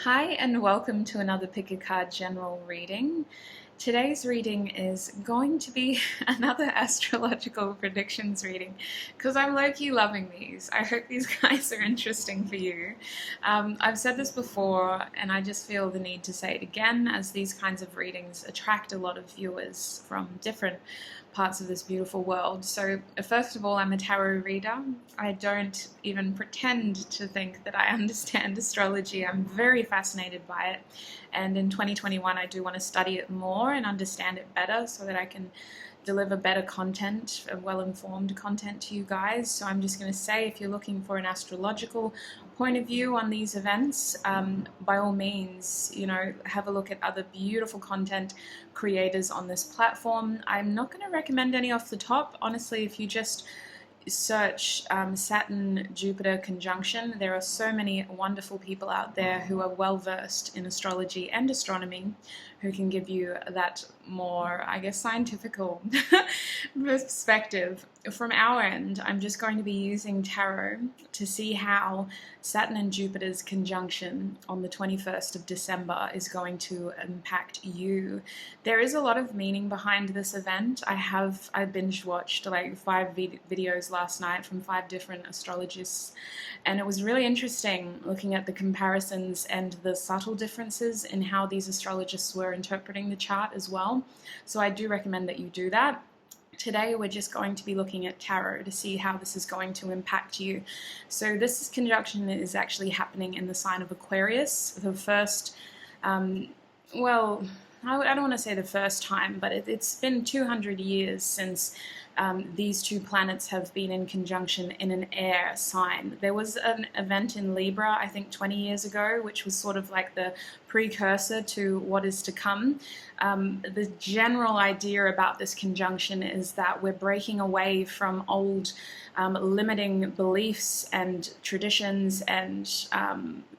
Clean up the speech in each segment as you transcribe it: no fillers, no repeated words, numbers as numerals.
Hi and welcome to another Pick a Card general reading. Today's reading is going to be another astrological predictions reading because I'm low-key loving these. I hope these guys are interesting for you. I've said this before and I just feel the need to say it again, as these kinds of readings attract a lot of viewers from different parts of this beautiful world. So first of all, I'm a tarot reader. I don't even pretend to think that I understand astrology. I'm very fascinated by it, and in 2021 I do want to study it more and understand it better so that I can deliver better content, well-informed content to you guys. So I'm just going to say, if you're looking for an astrological point of view on these events, by all means, have a look at other beautiful content creators on this platform. I'm not going to recommend any off the top. Honestly, if you just search Saturn-Jupiter conjunction, there are so many wonderful people out there who are well versed in astrology and astronomy who can give you that more, I guess, scientifical perspective. From our end, I'm just going to be using tarot to see how Saturn and Jupiter's conjunction on the 21st of December is going to impact you. There is a lot of meaning behind this event. I binge watched like 5 videos last night from 5 different astrologists, and it was really interesting looking at the comparisons and the subtle differences in how these astrologists were interpreting the chart as well. So I do recommend that you do that. Today we're just going to be looking at tarot to see how this is going to impact you. So this conjunction is actually happening in the sign of Aquarius. The first, well, I don't want to say the first time, but it's been 200 years since these two planets have been in conjunction in an air sign. There was an event in Libra, I think 20 years ago, which was sort of like the precursor to what is to come. The general idea about this conjunction is that we're breaking away from old limiting beliefs and traditions and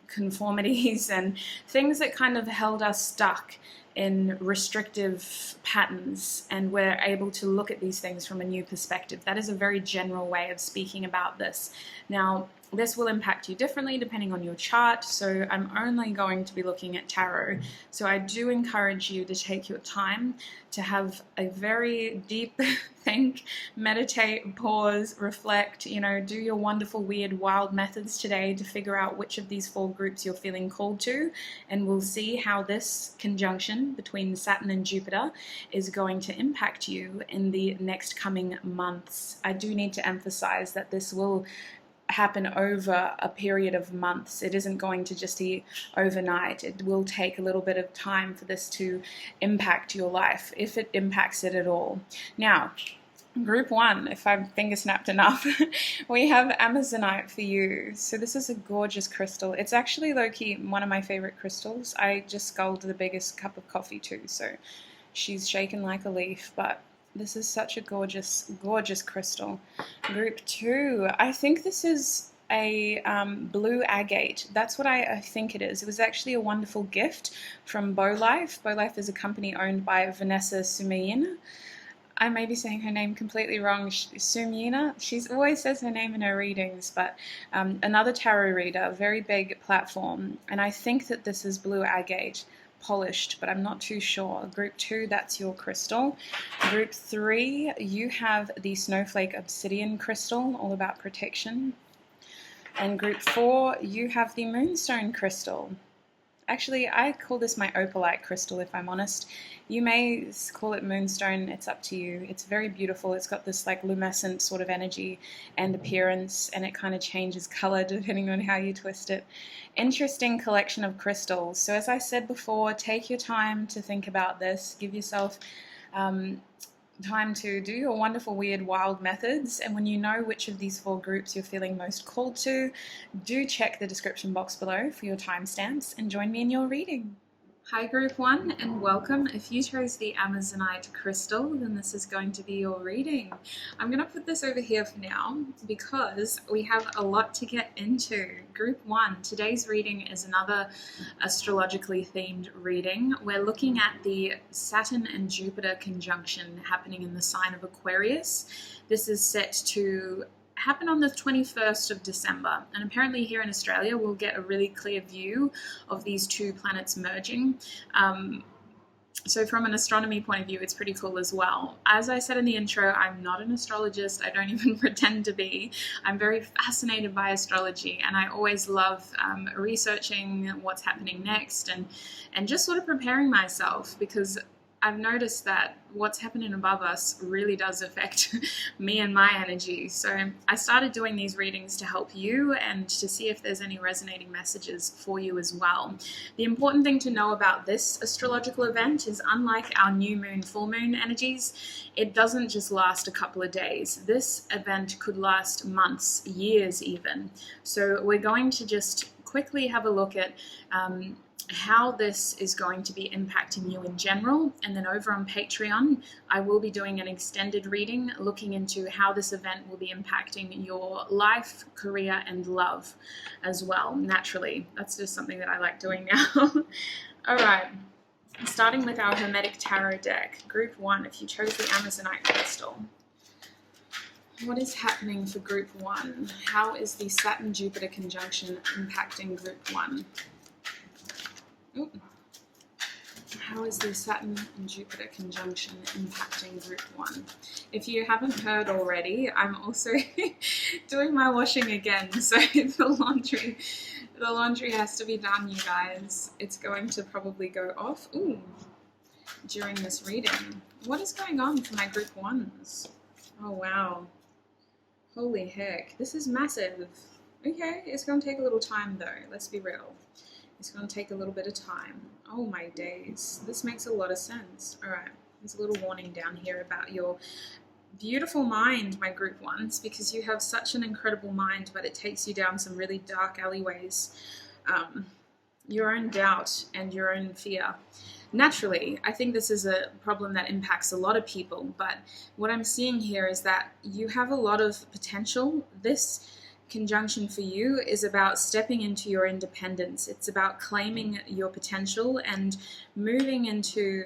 conformities and things that kind of held us stuck in restrictive patterns, and we're able to look at these things from a new perspective. That is a very general way of speaking about this. Now, this will impact you differently depending on your chart, so I'm only going to be looking at tarot. So I do encourage you to take your time to have a very deep think, meditate, pause, reflect, do your wonderful, weird, wild methods today to figure out which of these 4 groups you're feeling called to, and we'll see how this conjunction between Saturn and Jupiter is going to impact you in the next coming months. I do need to emphasize that this will happen over a period of months. It isn't going to just be overnight. It will take a little bit of time for this to impact your life, if it impacts it at all. Now, Group 1, if I'm finger snapped enough, we have Amazonite for you. So this is a gorgeous crystal. It's actually low-key one of my favorite crystals. I just sculled the biggest cup of coffee too, so she's shaken like a leaf, but this is such a gorgeous, gorgeous crystal. Group 2, I think this is a blue agate. That's what I think it is. It was actually a wonderful gift from BowLife. BowLife is a company owned by Vanessa Sumina. I may be saying her name completely wrong. Sumina. She always says her name in her readings, but another tarot reader, very big platform, and I think that this is blue agate. Polished, but I'm not too sure. Group 2, that's your crystal. Group 3, you have the Snowflake Obsidian crystal, all about protection. And Group 4, you have the Moonstone crystal. Actually, I call this my opalite crystal, if I'm honest. You may call it moonstone, it's up to you. It's very beautiful. It's got this like luminescent sort of energy and appearance, and it kind of changes color depending on how you twist it. Interesting collection of crystals. So as I said before, take your time to think about this. Give yourself time to do your wonderful, weird, wild methods, and when you know which of these 4 groups you're feeling most called to, do check the description box below for your timestamps and join me in your reading. Hi Group 1 and welcome. If you chose the Amazonite crystal, then this is going to be your reading. I'm going to put this over here for now because we have a lot to get into. Group 1, today's reading is another astrologically themed reading. We're looking at the Saturn and Jupiter conjunction happening in the sign of Aquarius. This is set to happen on the 21st of December. And apparently here in Australia, we'll get a really clear view of these two planets merging. So from an astronomy point of view, it's pretty cool as well. As I said in the intro, I'm not an astrologist. I don't even pretend to be. I'm very fascinated by astrology, and I always love researching what's happening next and just sort of preparing myself, because I've noticed that what's happening above us really does affect me and my energy. So I started doing these readings to help you and to see if there's any resonating messages for you as well. The important thing to know about this astrological event is, unlike our new moon, full moon energies, it doesn't just last a couple of days. This event could last months, years even. So we're going to just quickly have a look at how this is going to be impacting you in general, and then over on Patreon I will be doing an extended reading looking into how this event will be impacting your life, career, and love as well. Naturally, that's just something that I like doing now. All right, starting with our Hermetic tarot deck, group 1, if you chose the Amazonite crystal. What is happening for group 1? How is the Saturn-Jupiter conjunction impacting group 1? Ooh. How is the Saturn and Jupiter conjunction impacting group 1? If you haven't heard already, I'm also doing my washing again, so the laundry has to be done, you guys. It's going to probably go off during this reading. What is going on for my group 1s? Oh wow. Holy heck, this is massive. Okay, it's going to take a little time though, let's be real. It's going to take a little bit of time. Oh my days. This makes a lot of sense. All right. There's a little warning down here about your beautiful mind, my group 1s, because you have such an incredible mind, but it takes you down some really dark alleyways. Your own doubt and your own fear. Naturally, I think this is a problem that impacts a lot of people, but what I'm seeing here is that you have a lot of potential. This conjunction for you is about stepping into your independence. It's about claiming your potential and moving into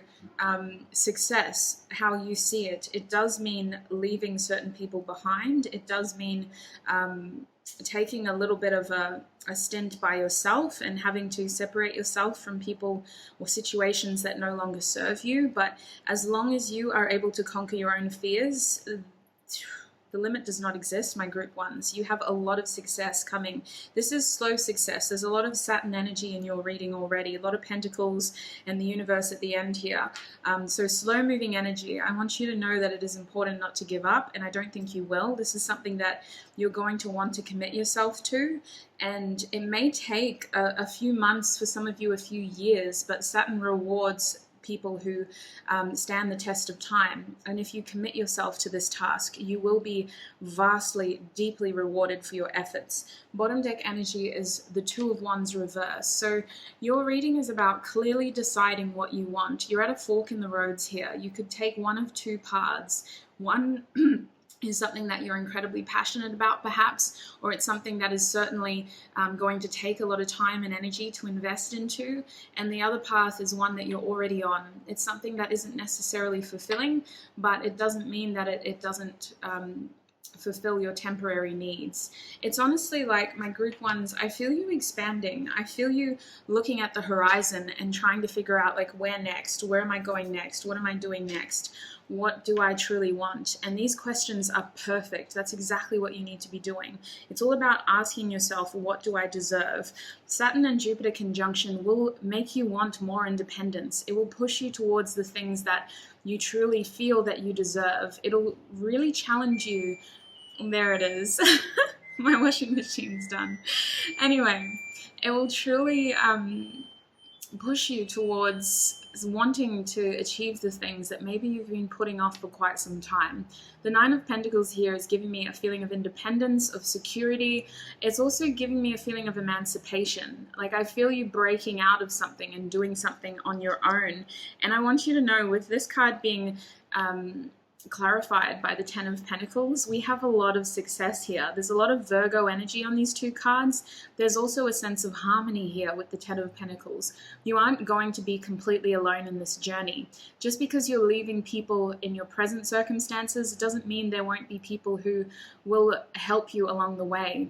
success how you see it. It does mean leaving certain people behind. It does mean taking a little bit of a stint by yourself and having to separate yourself from people or situations that no longer serve you. But as long as you are able to conquer your own fears, the limit does not exist, my group 1s. You have a lot of success coming. This is slow success. There's a lot of Saturn energy in your reading already, a lot of pentacles and the universe at the end here. So slow moving energy. I want you to know that it is important not to give up, and I don't think you will. This is something that you're going to want to commit yourself to, and it may take a few months, for some of you a few years, but Saturn rewards people who stand the test of time. And if you commit yourself to this task, you will be vastly, deeply rewarded for your efforts. Bottom deck energy is the Two of Wands reverse. So your reading is about clearly deciding what you want. You're at a fork in the roads here. You could take one of two paths. One is something that you're incredibly passionate about, perhaps, or it's something that is certainly going to take a lot of time and energy to invest into, and the other path is one that you're already on. It's something that isn't necessarily fulfilling, but it doesn't mean that it doesn't fulfill your temporary needs. It's honestly like, my group 1s, I feel you expanding. I feel you looking at the horizon and trying to figure out, like, where next? Where am I going next? What am I doing next? What do I truly want? And these questions are perfect. That's exactly what you need to be doing. It's all about asking yourself, what do I deserve? Saturn and Jupiter conjunction will make you want more independence. It will push you towards the things that you truly feel that you deserve. It'll really challenge you. There it is. My washing machine's done. Anyway, it will truly push you towards wanting to achieve the things that maybe you've been putting off for quite some time. The Nine of Pentacles here is giving me a feeling of independence, of security. It's also giving me a feeling of emancipation. Like, I feel you breaking out of something and doing something on your own. And I want you to know, with this card being clarified by the Ten of Pentacles. We have a lot of success here. There's a lot of Virgo energy on these two cards. There's also a sense of harmony here with the Ten of Pentacles. You aren't going to be completely alone in this journey. Just because you're leaving people in your present circumstances doesn't mean there won't be people who will help you along the way.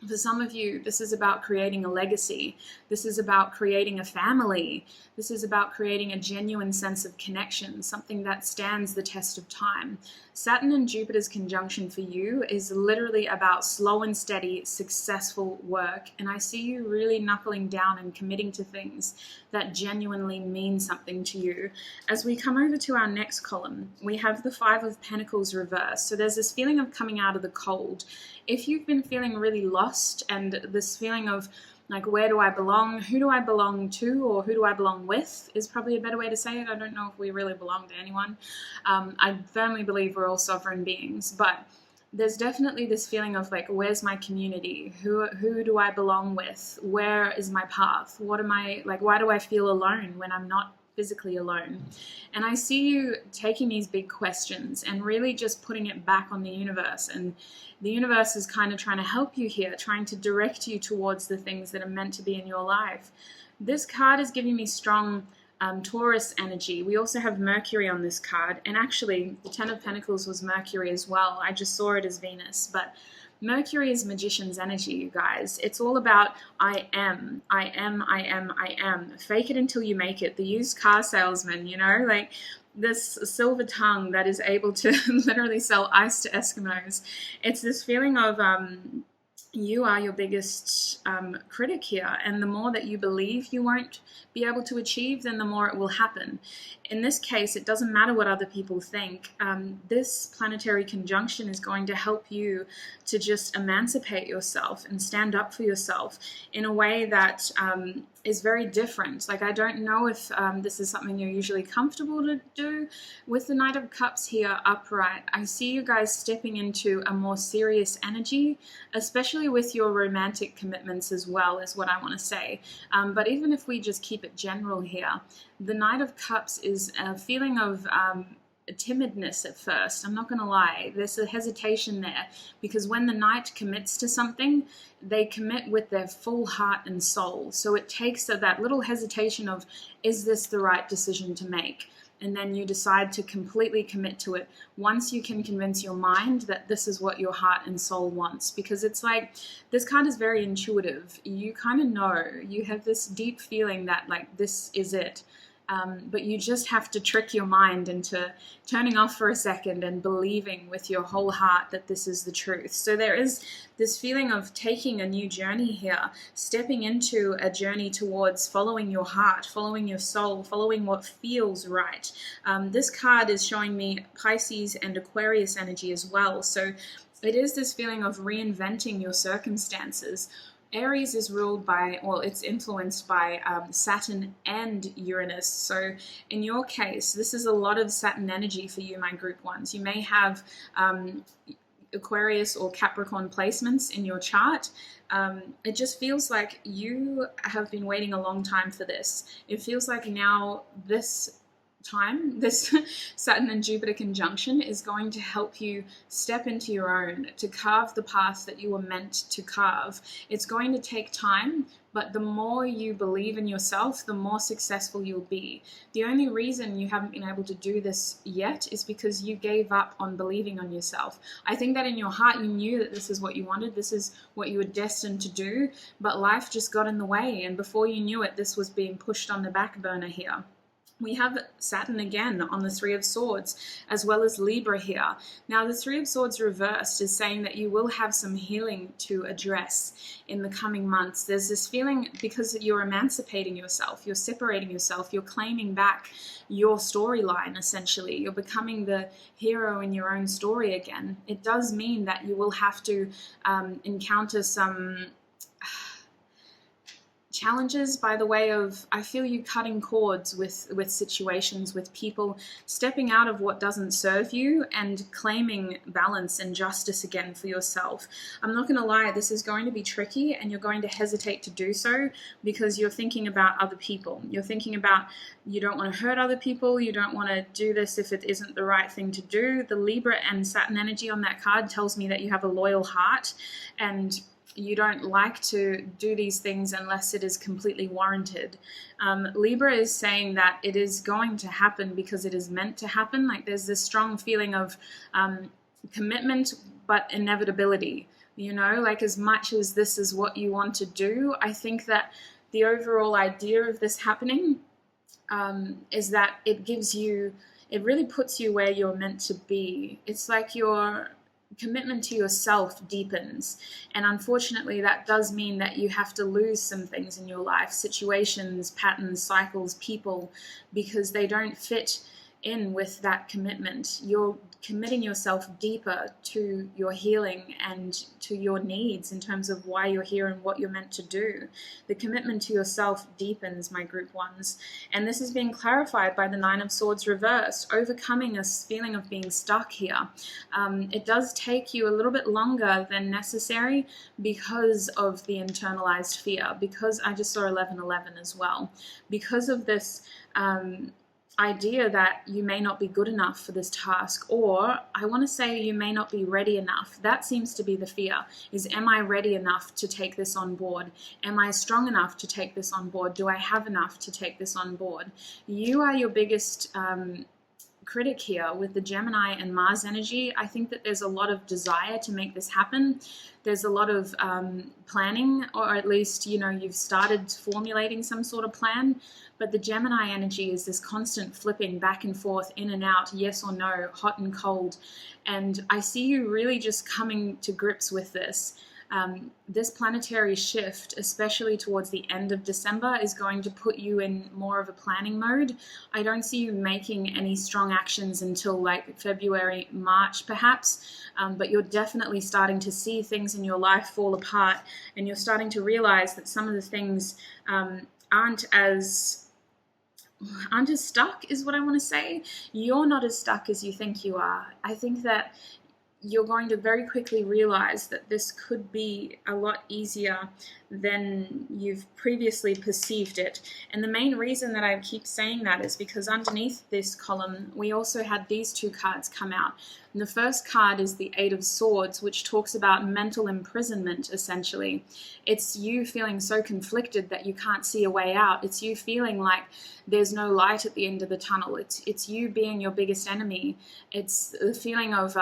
For some of you, this is about creating a legacy. This is about creating a family. This is about creating a genuine sense of connection, something that stands the test of time. Saturn and Jupiter's conjunction for you is literally about slow and steady, successful work. And I see you really knuckling down and committing to things that genuinely mean something to you. As we come over to our next column, we have the Five of Pentacles reversed. So there's this feeling of coming out of the cold. If you've been feeling really lost and this feeling of like, where do I belong? Who do I belong to? Or who do I belong with is probably a better way to say it. I don't know if we really belong to anyone. I firmly believe we're all sovereign beings, but there's definitely this feeling of like, where's my community? Who do I belong with? Where is my path? What am I like? Why do I feel alone when I'm not physically alone? And I see you taking these big questions and really just putting it back on the universe. And the universe is kind of trying to help you here, trying to direct you towards the things that are meant to be in your life. This card is giving me strong Taurus energy. We also have Mercury on this card. And actually, the Ten of Pentacles was Mercury as well. I just saw it as Venus. But Mercury is magician's energy, you guys. It's all about I am. Fake it until you make it. The used car salesman, you know, like this silver tongue that is able to literally sell ice to Eskimos. It's this feeling of you are your biggest critic here. And the more that you believe you won't be able to achieve, then the more it will happen. In this case, it doesn't matter what other people think. This planetary conjunction is going to help you to just emancipate yourself and stand up for yourself in a way that is very different. Like, I don't know if this is something you're usually comfortable to do. With the Knight of Cups here upright, I see you guys stepping into a more serious energy, especially with your romantic commitments as well, is what I want to say. But even if we just keep it general here, the Knight of Cups is a feeling of timidness at first. I'm not going to lie. There's a hesitation there because when the Knight commits to something, they commit with their full heart and soul. So it takes that little hesitation of, is this the right decision to make? And then you decide to completely commit to it once you can convince your mind that this is what your heart and soul wants. Because it's like, this card is very intuitive. You kind of know, you have this deep feeling that like, this is it. But you just have to trick your mind into turning off for a second and believing with your whole heart that this is the truth. So there is this feeling of taking a new journey here, stepping into a journey towards following your heart, following your soul, following what feels right. This card is showing me Pisces and Aquarius energy as well. So it is this feeling of reinventing your circumstances. Aries is ruled by, well, it's influenced by Saturn and Uranus. So in your case, this is a lot of Saturn energy for you, my group ones. You may have Aquarius or Capricorn placements in your chart. It just feels like you have been waiting a long time for this. It feels like now this Saturn and Jupiter conjunction is going to help you step into your own, to carve the path that you were meant to carve. It's going to take time, but the more you believe in yourself, the more successful you'll be. The only reason you haven't been able to do this yet is because you gave up on believing on yourself. I think that in your heart you knew that this is what you wanted, this is what you were destined to do, but life just got in the way, and before you knew it, this was being pushed on the back burner here. We have Saturn again on the Three of Swords, as well as Libra here. Now, the Three of Swords reversed is saying that you will have some healing to address in the coming months. There's this feeling because you're emancipating yourself, you're separating yourself, you're claiming back your storyline, essentially. You're becoming the hero in your own story again. It does mean that you will have to encounter some challenges by the way of, I feel you cutting cords with situations, with people, stepping out of what doesn't serve you and claiming balance and justice again for yourself. I'm not going to lie, this is going to be tricky, and you're going to hesitate to do so because you're thinking about other people. You're thinking about, you don't want to hurt other people, you don't want to do this if it isn't the right thing to do. The Libra and Saturn energy on that card tells me that you have a loyal heart, and you don't like to do these things unless it is completely warranted. Libra is saying that it is going to happen because it is meant to happen. Like, there's this strong feeling of commitment, but inevitability. You know, like, as much as this is what you want to do, I think that the overall idea of this happening is that it really puts you where you're meant to be. It's like your commitment to yourself deepens, and unfortunately that does mean that you have to lose some things in your life, situations, patterns, cycles, people, because they don't fit in with that commitment. You're committing yourself deeper to your healing and to your needs in terms of why you're here and what you're meant to do. The commitment to yourself deepens, my group ones. And this is being clarified by the Nine of Swords reversed, overcoming a feeling of being stuck here. It does take you a little bit longer than necessary because of the internalized fear, because I just saw 1111 as well, because of this idea that you may not be good enough for this task, or I want to say you may not be ready enough. That seems to be the fear, is, am I ready enough to take this on board? Am I strong enough to take this on board? Do I have enough to take this on board? You are your biggest critic here with the Gemini and Mars energy. I think that there's a lot of desire to make this happen. There's a lot of planning, or at least, you know, you've started formulating some sort of plan. But the Gemini energy is this constant flipping back and forth, in and out, yes or no, hot and cold. And I see you really just coming to grips with this. This planetary shift, especially towards the end of December, is going to put you in more of a planning mode. I don't see you making any strong actions until like February, March perhaps, but you're definitely starting to see things in your life fall apart, and you're starting to realize that some of the things aren't as stuck, is what I want to say. You're not as stuck as you think you are. I think that you're going to very quickly realize that this could be a lot easier than you've previously perceived it. And the main reason that I keep saying that is because underneath this column, we also had these two cards come out. And the first card is the Eight of Swords, which talks about mental imprisonment, essentially. It's you feeling so conflicted that you can't see a way out. It's you feeling like there's no light at the end of the tunnel. It's you being your biggest enemy. It's the feeling of,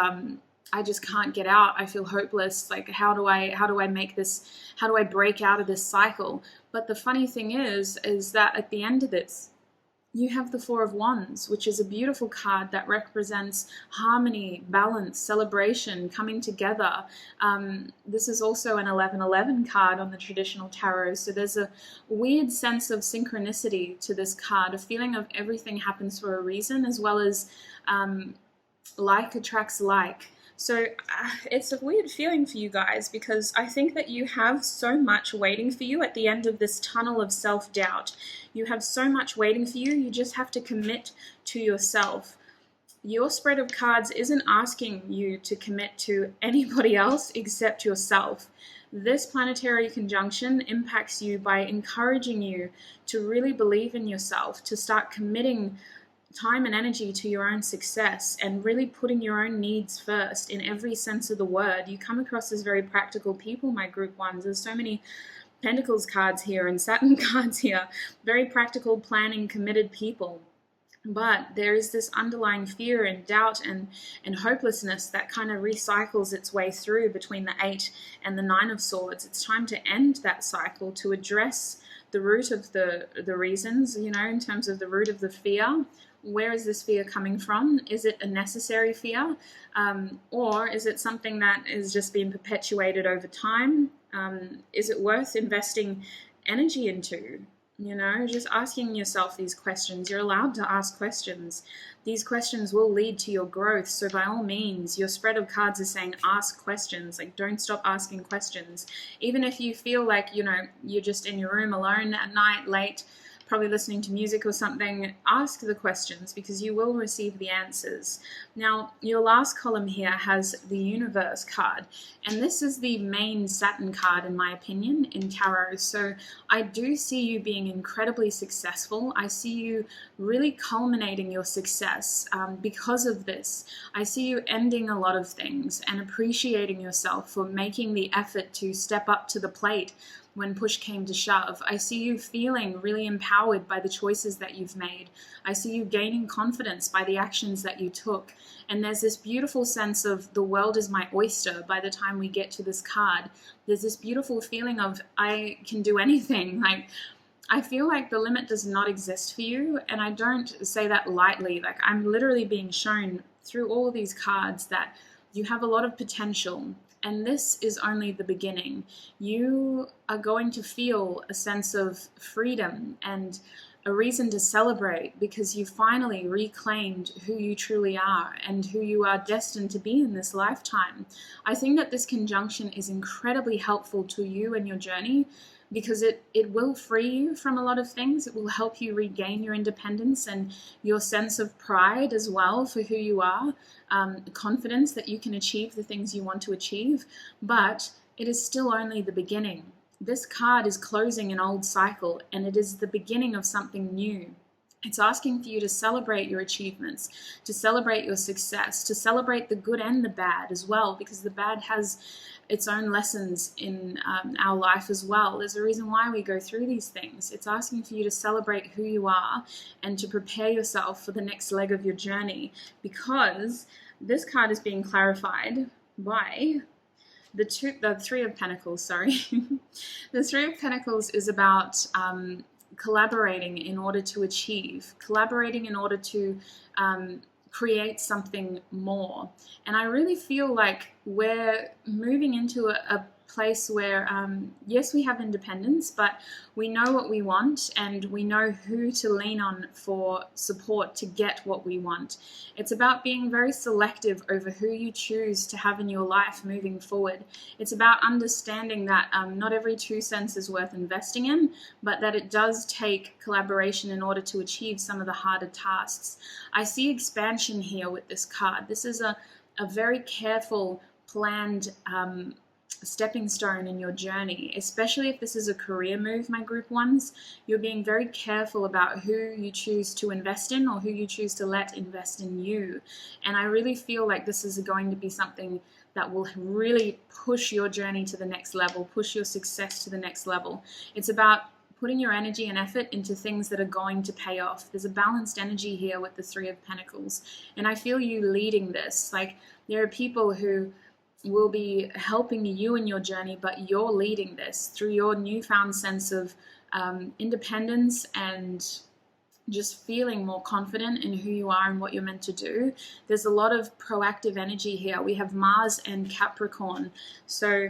I just can't get out. I feel hopeless. Like, how do I make this, how do I break out of this cycle? But the funny thing is that at the end of this, you have the Four of Wands, which is a beautiful card that represents harmony, balance, celebration, coming together. This is also an 1111 card on the traditional tarot. So there's a weird sense of synchronicity to this card, a feeling of everything happens for a reason, as well as like attracts like. So it's a weird feeling for you guys, because I think that you have so much waiting for you at the end of this tunnel of self-doubt. You have so much waiting for you. You just have to commit to yourself. Your spread of cards isn't asking you to commit to anybody else except yourself. This planetary conjunction impacts you by encouraging you to really believe in yourself, to start committing time and energy to your own success, and really putting your own needs first in every sense of the word. You come across as very practical people, my group ones. There's so many Pentacles cards here and Saturn cards here. Very practical, planning, committed people. But there is this underlying fear and doubt and hopelessness that kind of recycles its way through between the Eight and the Nine of Swords. It's time to end that cycle, to address the root of the reasons, you know, in terms of the root of the fear. Where is this fear coming from? Is it a necessary fear? Or is it something that is just being perpetuated over time? Is it worth investing energy into? You know, just asking yourself these questions. You're allowed to ask questions. These questions will lead to your growth. So by all means, your spread of cards is saying ask questions. Like, don't stop asking questions. Even if you feel like, you know, you're just in your room alone at night, late, probably listening to music or something, ask the questions because you will receive the answers. Now, your last column here has the Universe card, and this is the main Saturn card, in my opinion, in tarot. So I do see you being incredibly successful. I see you really culminating your success because of this. I see you ending a lot of things and appreciating yourself for making the effort to step up to the plate when push came to shove. I see you feeling really empowered by the choices that you've made. I see you gaining confidence by the actions that you took. And there's this beautiful sense of the world is my oyster by the time we get to this card. There's this beautiful feeling of I can do anything. Like, I feel like the limit does not exist for you, and I don't say that lightly. Like, I'm literally being shown through all these cards that you have a lot of potential. And this is only the beginning. You are going to feel a sense of freedom and a reason to celebrate because you finally reclaimed who you truly are and who you are destined to be in this lifetime. I think that this conjunction is incredibly helpful to you and your journey because it will free you from a lot of things. It will help you regain your independence and your sense of pride as well for who you are, confidence that you can achieve the things you want to achieve, but it is still only the beginning. This card is closing an old cycle, and it is the beginning of something new. It's asking for you to celebrate your achievements, to celebrate your success, to celebrate the good and the bad as well, because the bad has its own lessons in our life as well. There's a reason why we go through these things. It's asking for you to celebrate who you are and to prepare yourself for the next leg of your journey, because this card is being clarified by the Three of Pentacles, sorry. The Three of Pentacles is about collaborating in order to achieve, collaborating in order to create something more. And I really feel like we're moving into a place where, yes, we have independence, but we know what we want and we know who to lean on for support to get what we want. It's about being very selective over who you choose to have in your life moving forward. It's about understanding that not every 2 cents is worth investing in, but that it does take collaboration in order to achieve some of the harder tasks. I see expansion here with this card. This is a very careful, planned stepping stone in your journey, especially if this is a career move, my group ones. You're being very careful about who you choose to invest in or who you choose to let invest in you. And I really feel like this is going to be something that will really push your journey to the next level, push your success to the next level. It's about putting your energy and effort into things that are going to pay off. There's a balanced energy here with the Three of Pentacles. And I feel you leading this. Like, there are people who will be helping you in your journey, but you're leading this through your newfound sense of independence and just feeling more confident in who you are and what you're meant to do. There's a lot of proactive energy here. We have Mars and Capricorn. So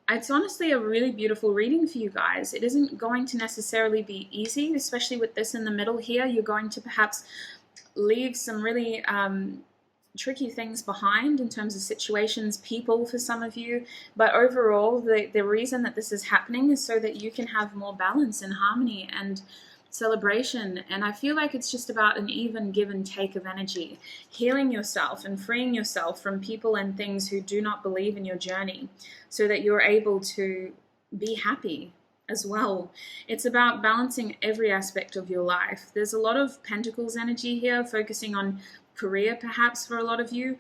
it's honestly a really beautiful reading for you guys. It isn't going to necessarily be easy, especially with this in the middle here. You're going to perhaps leave some really tricky things behind in terms of situations, people for some of you, but overall the reason that this is happening is so that you can have more balance and harmony and celebration. And I feel like it's just about an even give and take of energy, healing yourself and freeing yourself from people and things who do not believe in your journey so that you're able to be happy as well. It's about balancing every aspect of your life. There's a lot of Pentacles energy here, focusing on career perhaps for a lot of you,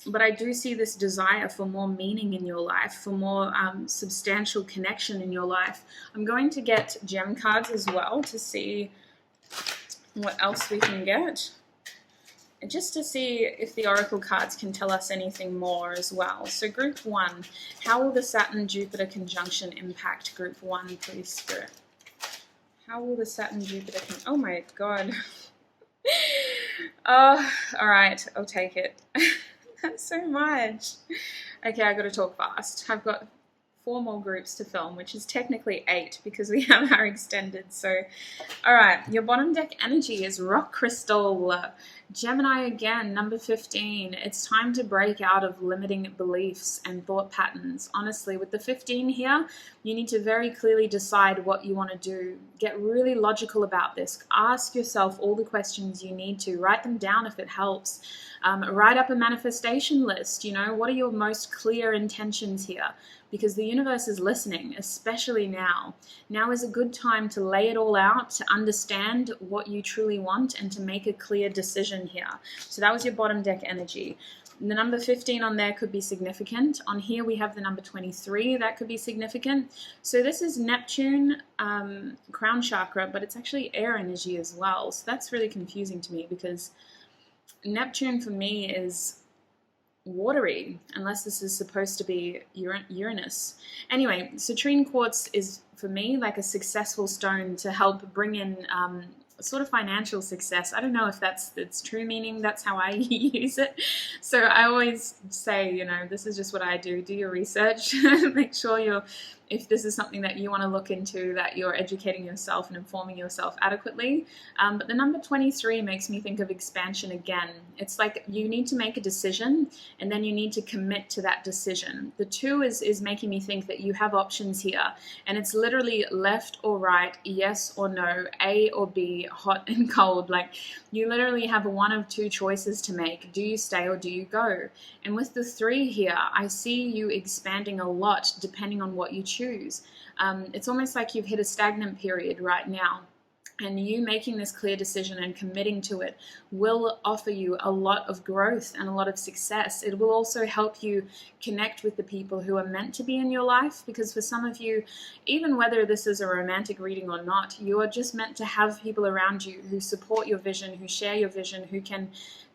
but I do see this desire for more meaning in your life, for more substantial connection in your life. I'm going to get gem cards as well to see what else we can get, and just to see if the oracle cards can tell us anything more as well. So group 1, how will the Saturn-Jupiter conjunction impact group 1, please, Spirit? How will the Saturn-Jupiter oh my god. Oh, all right, I'll take it. That's so much. Okay, I got to talk fast. I've got 4 more groups to film, which is technically 8 because we have our extended. So, all right, your bottom deck energy is rock crystal. Gemini again, number 15. It's time to break out of limiting beliefs and thought patterns. Honestly, with the 15 here, you need to very clearly decide what you want to do. Get really logical about this. Ask yourself all the questions you need to. Write them down if it helps. Write up a manifestation list. You know, what are your most clear intentions here? Because the universe is listening, especially now. Now is a good time to lay it all out, to understand what you truly want, and to make a clear decision here. So that was your bottom deck energy. The number 15 on there could be significant. On here we have the number 23. That could be significant. So this is Neptune, crown chakra, but it's actually air energy as well. So that's really confusing to me because Neptune for me is watery, unless this is supposed to be Uranus. Anyway, citrine quartz is for me like a successful stone to help bring in sort of financial success. I don't know if that's its true meaning. That's how I use it. So I always say, you know, this is just what I do. Do your research. Make sure if this is something that you want to look into, that you're educating yourself and informing yourself adequately. But the number 23 makes me think of expansion again. It's like you need to make a decision and then you need to commit to that decision. The 2 is making me think that you have options here, and it's literally left or right, yes or no, A or B, hot and cold. Like you literally have one of 2 choices to make. Do you stay or do you go? And with the 3 here, I see you expanding a lot depending on what you choose. It's almost like you've hit a stagnant period right now. And you making this clear decision and committing to it will offer you a lot of growth and a lot of success. It will also help you connect with the people who are meant to be in your life, because for some of you, even whether this is a romantic reading or not, you are just meant to have people around you who support your vision, who share your vision, who can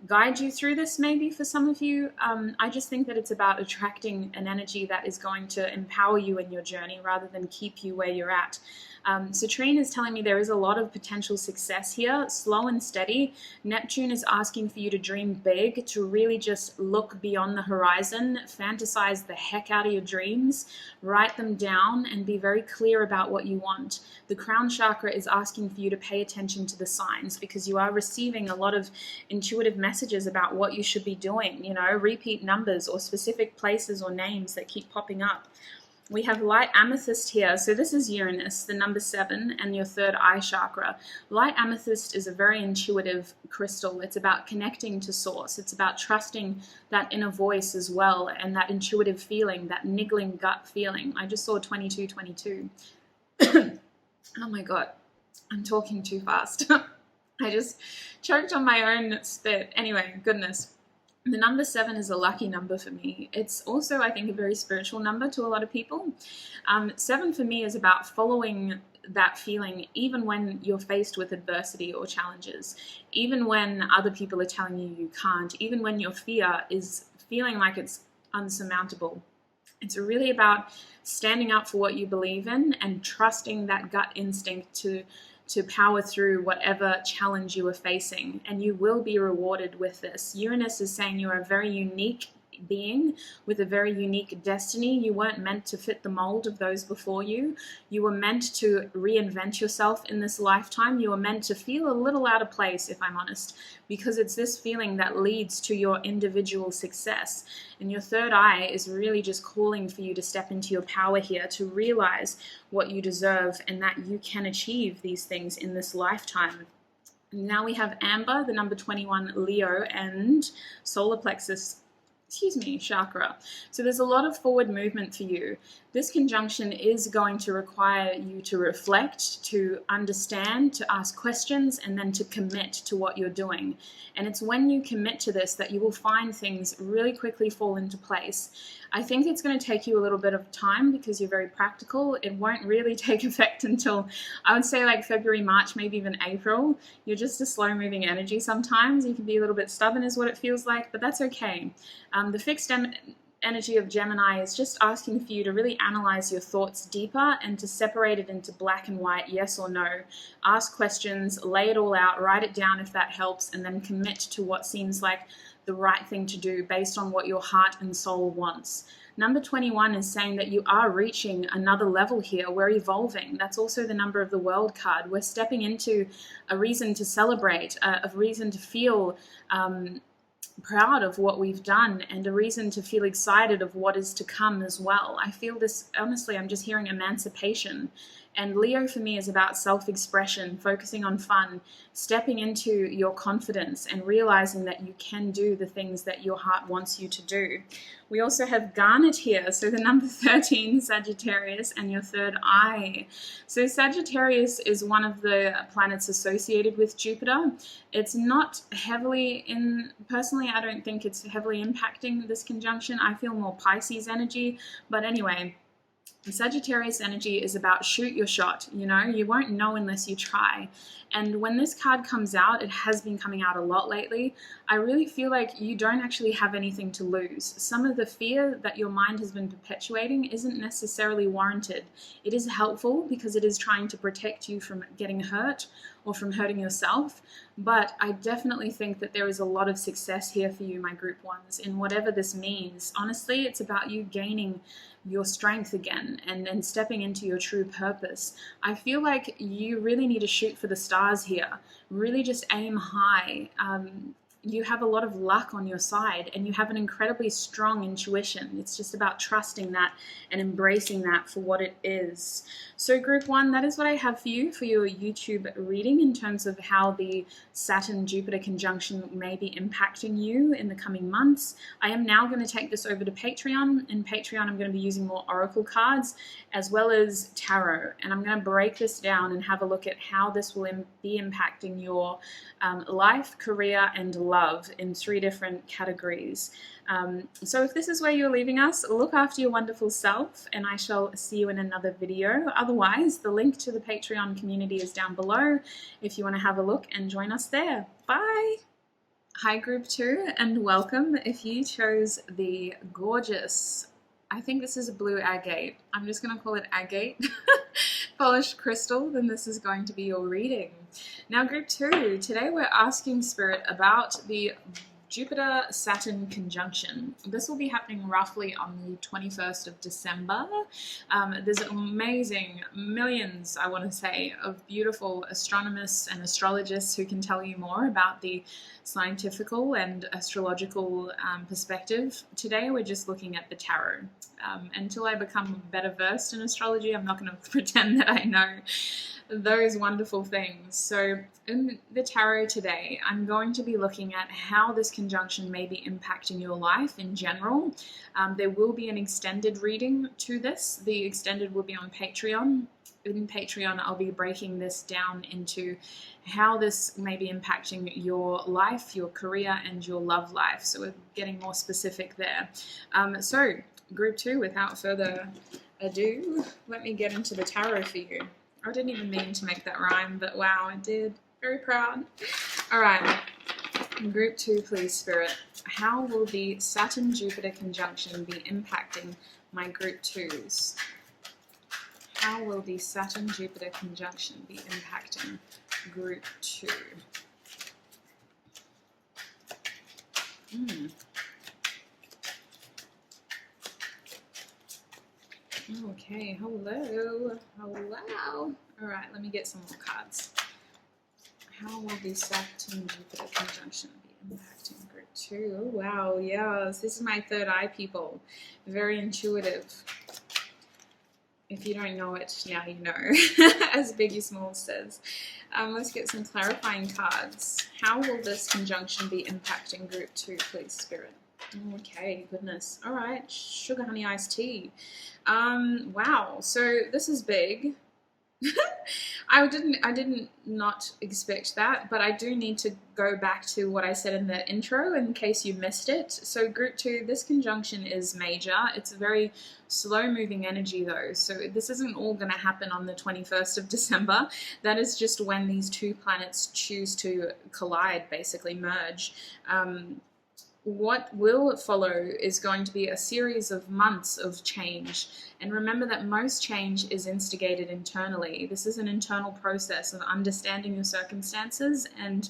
guide you through this. Maybe for some of you, I just think that it's about attracting an energy that is going to empower you in your journey rather than keep you where you're at. Citrine is telling me there is a lot of potential success here, slow and steady. Neptune is asking for you to dream big, to really just look beyond the horizon, fantasize the heck out of your dreams, write them down, and be very clear about what you want. The crown chakra is asking for you to pay attention to the signs, because you are receiving a lot of intuitive messages about what you should be doing, you know, repeat numbers or specific places or names that keep popping up. We have light amethyst here. So this is Uranus, the number 7, and your 3rd eye chakra. Light amethyst is a very intuitive crystal. It's about connecting to source. It's about trusting that inner voice as well, and that intuitive feeling, that niggling gut feeling. I just saw 2222. Oh my God, I'm talking too fast. I just choked on my own spit. Anyway, goodness. The number 7 is a lucky number for me. It's also, I think, a very spiritual number to a lot of people. 7 for me is about following that feeling even when you're faced with adversity or challenges, even when other people are telling you you can't, even when your fear is feeling like it's unsurmountable. It's really about standing up for what you believe in and trusting that gut instinct to power through whatever challenge you are facing, and you will be rewarded with this. Uranus is saying you are a very unique being with a very unique destiny. You weren't meant to fit the mold of those before you. You were meant to reinvent yourself in this lifetime. You were meant to feel a little out of place, if I'm honest, because it's this feeling that leads to your individual success. And your 3rd eye is really just calling for you to step into your power here, to realize what you deserve and that you can achieve these things in this lifetime. Now we have Amber, the number 21, Leo, and solar plexus chakra. So there's a lot of forward movement for you. This conjunction is going to require you to reflect, to understand, to ask questions, and then to commit to what you're doing. And it's when you commit to this that you will find things really quickly fall into place. I think it's going to take you a little bit of time because you're very practical. It won't really take effect until, I would say, like February, March, maybe even April. You're just a slow-moving energy sometimes. You can be a little bit stubborn is what it feels like, but that's okay. The fixed energy of Gemini is just asking for you to really analyze your thoughts deeper and to separate it into black and white, yes or no. Ask questions, lay it all out, write it down if that helps, and then commit to what seems like the right thing to do based on what your heart and soul wants. Number 21 is saying that you are reaching another level here. We're evolving. That's also the number of the World card. We're stepping into a reason to celebrate, a reason to feel proud of what we've done, and a reason to feel excited of what is to come as well. I feel this, honestly, I'm just hearing emancipation. And Leo for me is about self-expression, focusing on fun, stepping into your confidence and realizing that you can do the things that your heart wants you to do. We also have Garnet here, so the number 13, Sagittarius, and your third eye. So Sagittarius is one of the planets associated with Jupiter. It's not heavily personally, I don't think it's heavily impacting this conjunction. I feel more Pisces energy, but anyway, Sagittarius energy is about shoot your shot. You won't know unless you try. And when this card comes out, it has been coming out a lot lately, I really feel like you don't actually have anything to lose. Some of the fear that your mind has been perpetuating isn't necessarily warranted. It is helpful because it is trying to protect you from getting hurt or from hurting yourself. But I definitely think that there is a lot of success here for you, my group ones, in whatever this means. Honestly, it's about you gaining your strength again and stepping into your true purpose. I feel like you really need to shoot for the stars here. Really just aim high. You have a lot of luck on your side, and you have an incredibly strong intuition. It's just about trusting that and embracing that for what it is. So group one, that is what I have for you for your YouTube reading in terms of how the Saturn-Jupiter conjunction may be impacting you in the coming months. I am now going to take this over to Patreon. In Patreon, I'm going to be using more oracle cards as well as tarot, and I'm going to break this down and have a look at how this will be impacting your life, career, and love in 3 different categories. So if this is where you're leaving us, look after your wonderful self, and I shall see you in another video. Otherwise, the link to the Patreon community is down below if you want to have a look and join us there. Bye! Hi group 2, and welcome. If you chose the gorgeous, I think this is a blue agate, I'm just going to call it agate, polished crystal, then this is going to be your reading. Now group 2, today we're asking Spirit about the Jupiter-Saturn conjunction. This will be happening roughly on the 21st of December. There's amazing millions, I want to say, of beautiful astronomers and astrologists who can tell you more about the scientifical and astrological perspective. Today we're just looking at the tarot. Until I become better versed in astrology, I'm not going to pretend that I know those wonderful things. So in the tarot today, I'm going to be looking at how this conjunction may be impacting your life in general. There will be an extended reading to this. The extended will be on Patreon. In Patreon, I'll be breaking this down into how this may be impacting your life, your career, and your love life. So we're getting more specific there. So group 2, without further ado, let me get into the tarot for you. I didn't even mean to make that rhyme, but wow, I did. Very proud. All right, group 2, please, Spirit. How will the Saturn-Jupiter conjunction be impacting my group 2s? How will the Saturn-Jupiter conjunction be impacting group 2? Okay, hello. All right, let me get some more cards. How will the Saturn-Jupiter conjunction be impacting group 2? Oh, wow, yes, this is my third eye, people. Very intuitive. If you don't know it, now you know, as Biggie Smalls says. Let's get some clarifying cards. How will this conjunction be impacting group 2, please, Spirit? Okay, goodness. All right, sugar honey iced tea. Wow, so this is big. I didn't not expect that, but I do need to go back to what I said in the intro in case you missed it. So group 2, this conjunction is major. It's a very slow moving energy though. So this isn't all going to happen on the 21st of December. That is just when these 2 planets choose to collide, basically merge. What will follow is going to be a series of months of change. And remember that most change is instigated internally. This is an internal process of understanding your circumstances and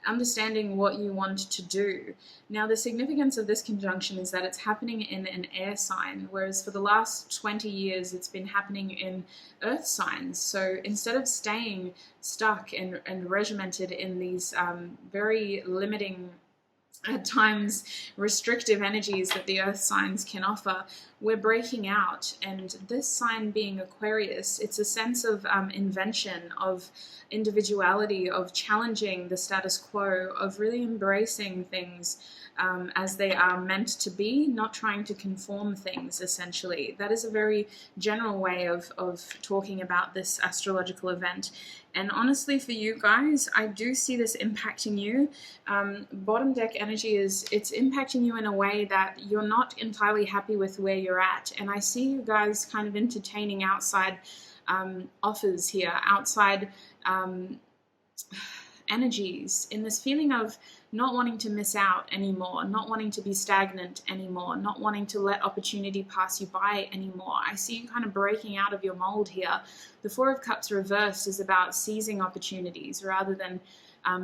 understanding what you want to do. Now, the significance of this conjunction is that it's happening in an air sign, whereas for the last 20 years it's been happening in earth signs. So instead of staying stuck and regimented in these very limiting, at times restrictive energies that the earth signs can offer, we're breaking out. And this sign being Aquarius, it's a sense of invention, of individuality, of challenging the status quo, of really embracing things as they are meant to be, not trying to conform things, essentially. That is a very general way of talking about this astrological event. And honestly, for you guys, I do see this impacting you. Bottom deck energy it's impacting you in a way that you're not entirely happy with where you're at. And I see you guys kind of entertaining outside offers here, outside energies, in this feeling of not wanting to miss out anymore, not wanting to be stagnant anymore, not wanting to let opportunity pass you by anymore. I see you kind of breaking out of your mold here. The Four of Cups reversed is about seizing opportunities rather than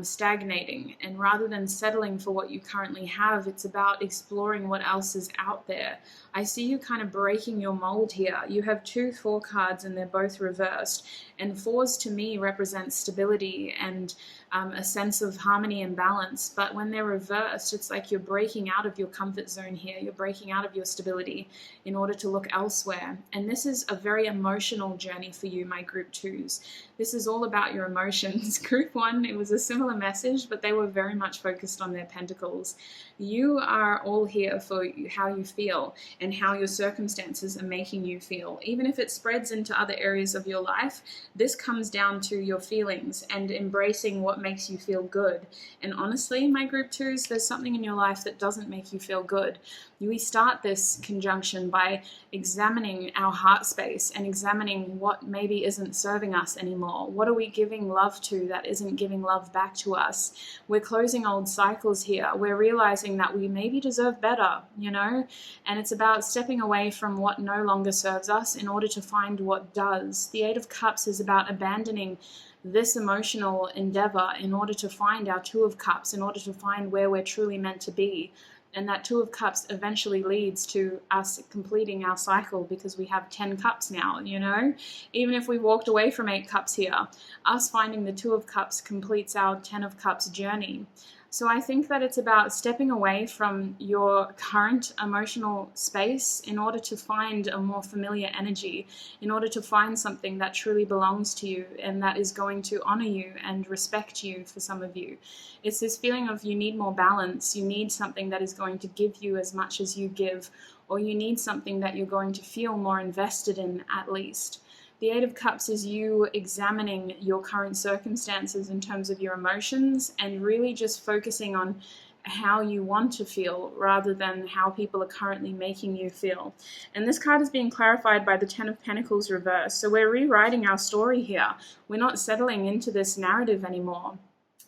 stagnating, and rather than settling for what you currently have, it's about exploring what else is out there. I see you kind of breaking your mold here. You have 2 4 cards and they're both reversed, and 4s to me represent stability and a sense of harmony and balance. But when they're reversed, it's like you're breaking out of your comfort zone here. You're breaking out of your stability in order to look elsewhere. And this is a very emotional journey for you, my group 2s. This is all about your emotions. Group 1, it was a similar message, but they were very much focused on their pentacles. You are all here for how you feel and how your circumstances are making you feel. Even if it spreads into other areas of your life, this comes down to your feelings and embracing what makes you feel good. And honestly, my group 2s, there's something in your life that doesn't make you feel good. We start this conjunction by examining our heart space and examining what maybe isn't serving us anymore. What are we giving love to that isn't giving love back to us? We're closing old cycles here. We're realizing that we maybe deserve better, and it's about stepping away from what no longer serves us in order to find what does. The 8 of Cups is about abandoning this emotional endeavor in order to find our 2 of Cups, in order to find where we're truly meant to be. And that 2 of Cups eventually leads to us completing our cycle, because we have 10 cups now, Even if we walked away from 8 cups here, us finding the 2 of Cups completes our 10 of Cups journey. So I think that it's about stepping away from your current emotional space in order to find a more familiar energy, in order to find something that truly belongs to you and that is going to honor you and respect you. For some of you, it's this feeling of you need more balance. You need something that is going to give you as much as you give, or you need something that you're going to feel more invested in, at least. The 8 of Cups is you examining your current circumstances in terms of your emotions and really just focusing on how you want to feel rather than how people are currently making you feel. And this card is being clarified by the 10 of Pentacles reversed. So we're rewriting our story here. We're not settling into this narrative anymore.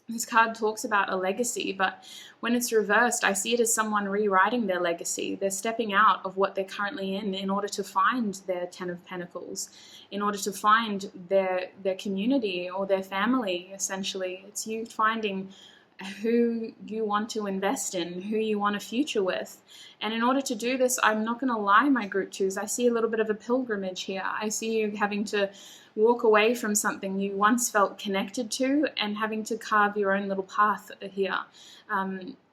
This card talks about a legacy, but when it's reversed, I see it as someone rewriting their legacy. They're stepping out of what they're currently in order to find their 10 of Pentacles, in order to find their community or their family, essentially. It's you finding who you want to invest in, who you want a future with. And in order to do this, I'm not going to lie, my group 2s, I see a little bit of a pilgrimage here. I see you having to walk away from something you once felt connected to and having to carve your own little path here.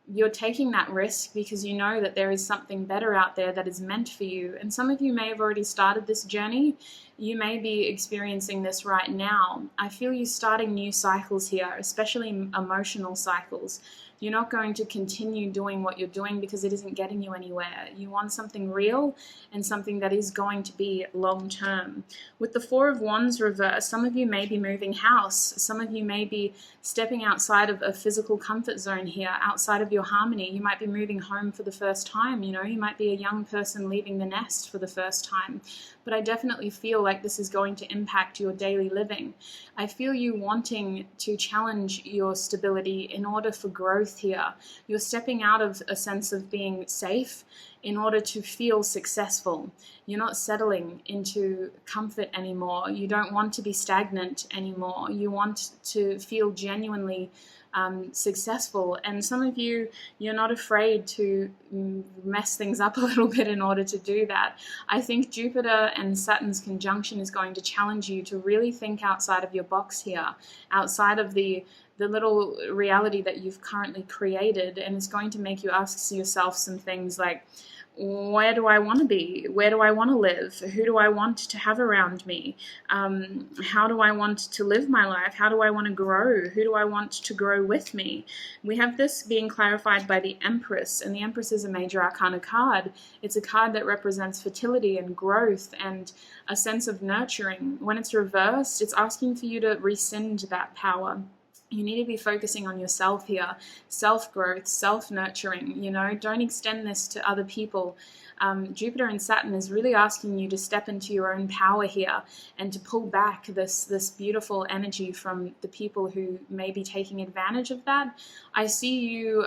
You're taking that risk because you know that there is something better out there that is meant for you. And some of you may have already started this journey. You may be experiencing this right now. I feel you starting new cycles here, especially emotional cycles. You're not going to continue doing what you're doing because it isn't getting you anywhere. You want something real and something that is going to be long term. With the 4 of Wands reversed, some of you may be moving house. Some of you may be stepping outside of a physical comfort zone here, outside of your harmony. You might be moving home for the first time. You might be a young person leaving the nest for the first time. But I definitely feel like this is going to impact your daily living. I feel you wanting to challenge your stability in order for growth here. You're stepping out of a sense of being safe in order to feel successful. You're not settling into comfort anymore. You don't want to be stagnant anymore. You want to feel genuinely successful. And some of you, you're not afraid to mess things up a little bit in order to do that. I think Jupiter and Saturn's conjunction is going to challenge you to really think outside of your box here, outside of the little reality that you've currently created, and it's going to make you ask yourself some things like, where do I want to be? Where do I want to live? Who do I want to have around me? How do I want to live my life? How do I want to grow? Who do I want to grow with me? We have this being clarified by the Empress, and the Empress is a major arcana card. It's a card that represents fertility and growth and a sense of nurturing. When it's reversed, it's asking for you to rescind that power. You need to be focusing on yourself here, self-growth, self-nurturing, don't extend this to other people. Jupiter and Saturn is really asking you to step into your own power here and to pull back this beautiful energy from the people who may be taking advantage of that. I see you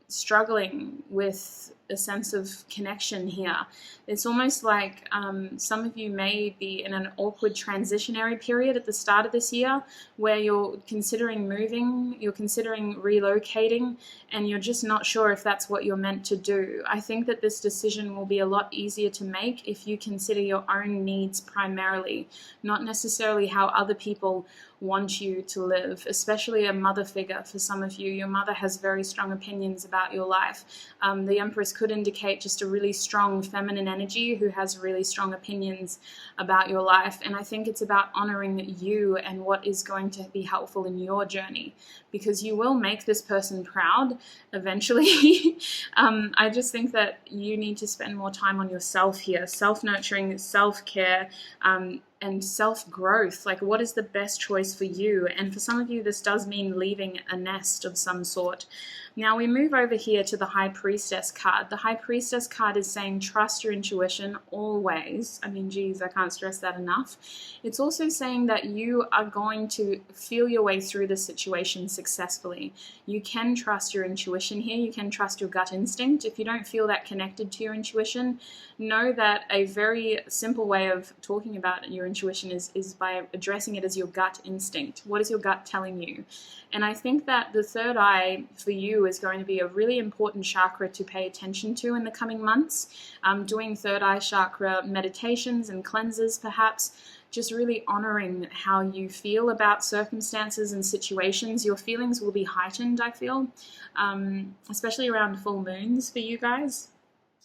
struggling with a sense of connection here. It's almost like some of you may be in an awkward transitionary period at the start of this year where you're considering moving, you're considering relocating, and you're just not sure if that's what you're meant to do. I think that this decision will be a lot easier to make if you consider your own needs primarily, not necessarily how other people want you to live, especially a mother figure. For some of you, your mother has very strong opinions about your life. The Empress could indicate just a really strong feminine energy who has really strong opinions about your life. And I think it's about honoring you and what is going to be helpful in your journey, because you will make this person proud eventually. I just think that you need to spend more time on yourself here, self-nurturing, self-care, and self-growth. Like, what is the best choice for you? And for some of you, this does mean leaving a nest of some sort. Now we move over here to the High Priestess card. The High Priestess card is saying trust your intuition always. I mean, geez, I can't stress that enough. It's also saying that you are going to feel your way through the situation successfully. You can trust your intuition here. You can trust your gut instinct. If you don't feel that connected to your intuition, know that a very simple way of talking about your intuition is by addressing it as your gut instinct. What is your gut telling you? And I think that the third eye for you is going to be a really important chakra to pay attention to in the coming months. Doing third eye chakra meditations and cleanses, perhaps, just really honoring how you feel about circumstances and situations. Your feelings will be heightened, I feel, especially around full moons for you guys.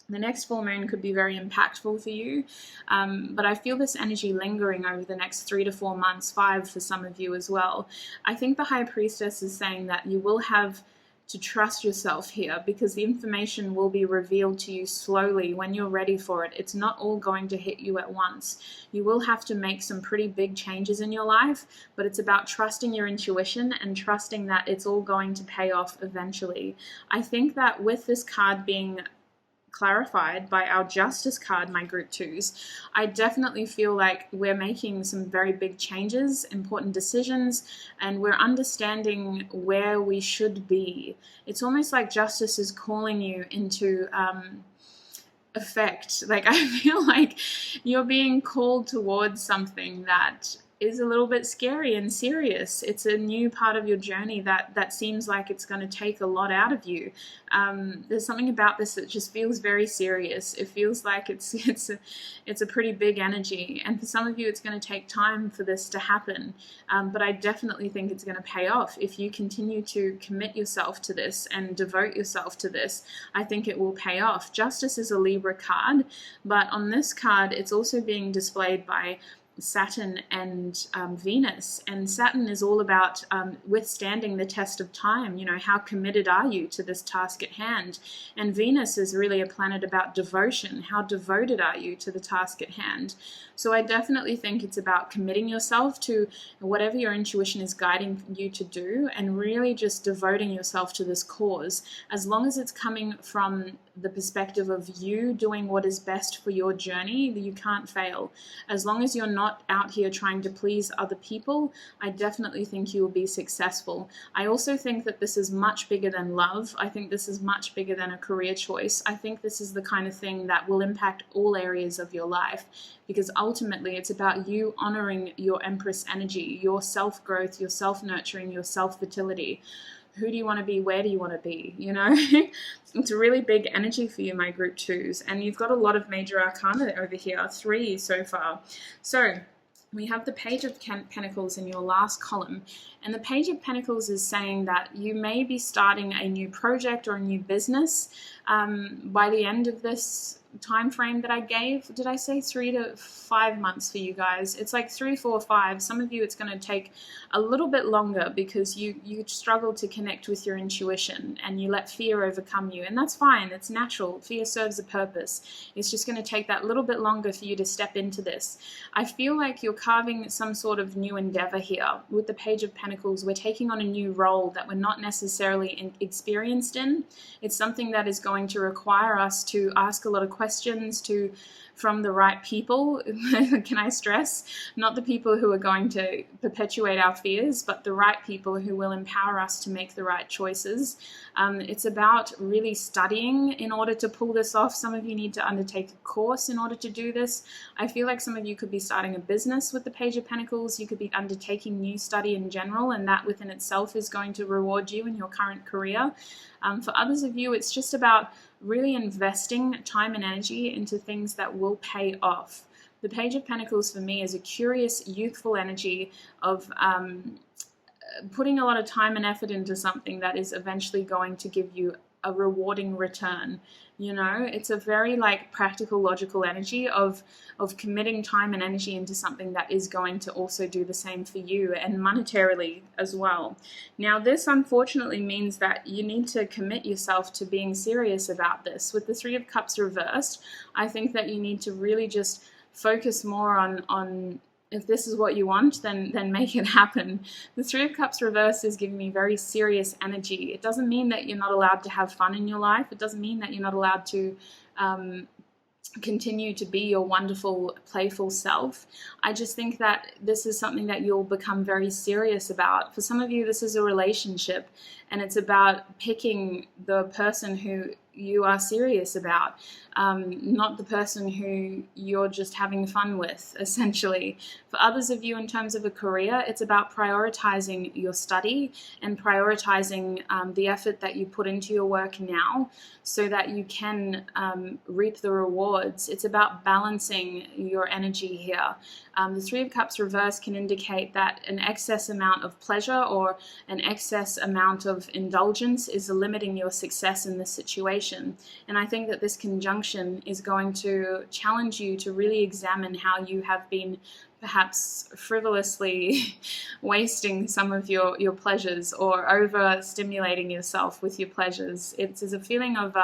The next full moon could be very impactful for you, but I feel this energy lingering over the next 3 to 4 months, 5 for some of you as well. I think the High Priestess is saying that you will have to trust yourself here, because the information will be revealed to you slowly when you're ready for it. It's not all going to hit you at once. You will have to make some pretty big changes in your life, but it's about trusting your intuition and trusting that it's all going to pay off eventually. I think that with this card being clarified by our Justice card, my group 2s, I definitely feel like we're making some very big changes, important decisions, and we're understanding where we should be. It's almost like Justice is calling you into effect. Like, I feel like you're being called towards something that is a little bit scary and serious. It's a new part of your journey that seems like it's going to take a lot out of you. There's something about this that just feels very serious. It feels like it's a pretty big energy, and for some of you it's going to take time for this to happen, but I definitely think it's going to pay off if you continue to commit yourself to this and devote yourself to this. I think it will pay off. Justice is a Libra card, but on this card it's also being displayed by Saturn and Venus, and Saturn is all about withstanding the test of time. How committed are you to this task at hand? And Venus is really a planet about devotion. How devoted are you to the task at hand? So I definitely think it's about committing yourself to whatever your intuition is guiding you to do, and really just devoting yourself to this cause, as long as it's coming from the perspective of you doing what is best for your journey. You can't fail. As long as you're not out here trying to please other people, I definitely think you will be successful. I also think that this is much bigger than love. I think this is much bigger than a career choice. I think this is the kind of thing that will impact all areas of your life, because ultimately it's about you honoring your Empress energy, your self-growth, your self-nurturing, your self-fertility. who do you want to be, where do you want to be, you know? It's a really big energy for you, my group 2s, and you've got a lot of major arcana over here, 3 so far. So we have the Page of Pentacles in your last column, and the Page of Pentacles is saying that you may be starting a new project or a new business by the end of this time frame that I gave. Did I say 3 to 5 months for you guys? It's like 3, 4, 5. Some of you it's going to take a little bit longer because you struggle to connect with your intuition and you let fear overcome you, and that's fine. It's natural. Fear serves a purpose. It's just going to take that little bit longer for you to step into this. I feel like you're carving some sort of new endeavor here. With the Page of Pentacles, we're taking on a new role that we're not necessarily experienced in. It's something that is going to require us to ask a lot of questions from the right people. Can I stress? Not the people who are going to perpetuate our fears, but the right people who will empower us to make the right choices. It's about really studying in order to pull this off. Some of you need to undertake a course in order to do this. I feel like some of you could be starting a business with the Page of Pentacles. You could be undertaking new study in general, and that within itself is going to reward you in your current career. For others of you, it's just about really investing time and energy into things that will pay off. The Page of Pentacles for me is a curious, youthful energy of putting a lot of time and effort into something that is eventually going to give you a rewarding return. You know, it's a very like practical, logical energy of committing time and energy into something that is going to also do the same for you, and monetarily as well. Now, this unfortunately means that you need to commit yourself to being serious about this. With the 3 of Cups reversed, I think that you need to really just focus more on if this is what you want, then make it happen. The 3 of Cups reversed is giving me very serious energy. It doesn't mean that you're not allowed to have fun in your life. It doesn't mean that you're not allowed to continue to be your wonderful, playful self. I just think that this is something that you'll become very serious about. For some of you, this is a relationship, and it's about picking the person who you are serious about, not the person who you're just having fun with, essentially. For others of you, in terms of a career, it's about prioritizing your study and prioritizing the effort that you put into your work now so that you can reap the rewards. It's about balancing your energy here. The 3 of Cups reverse can indicate that an excess amount of pleasure or an excess amount of indulgence is limiting your success in this situation. And I think that this conjunction is going to challenge you to really examine how you have been perhaps frivolously wasting some of your pleasures or overstimulating yourself with your pleasures. It's a feeling of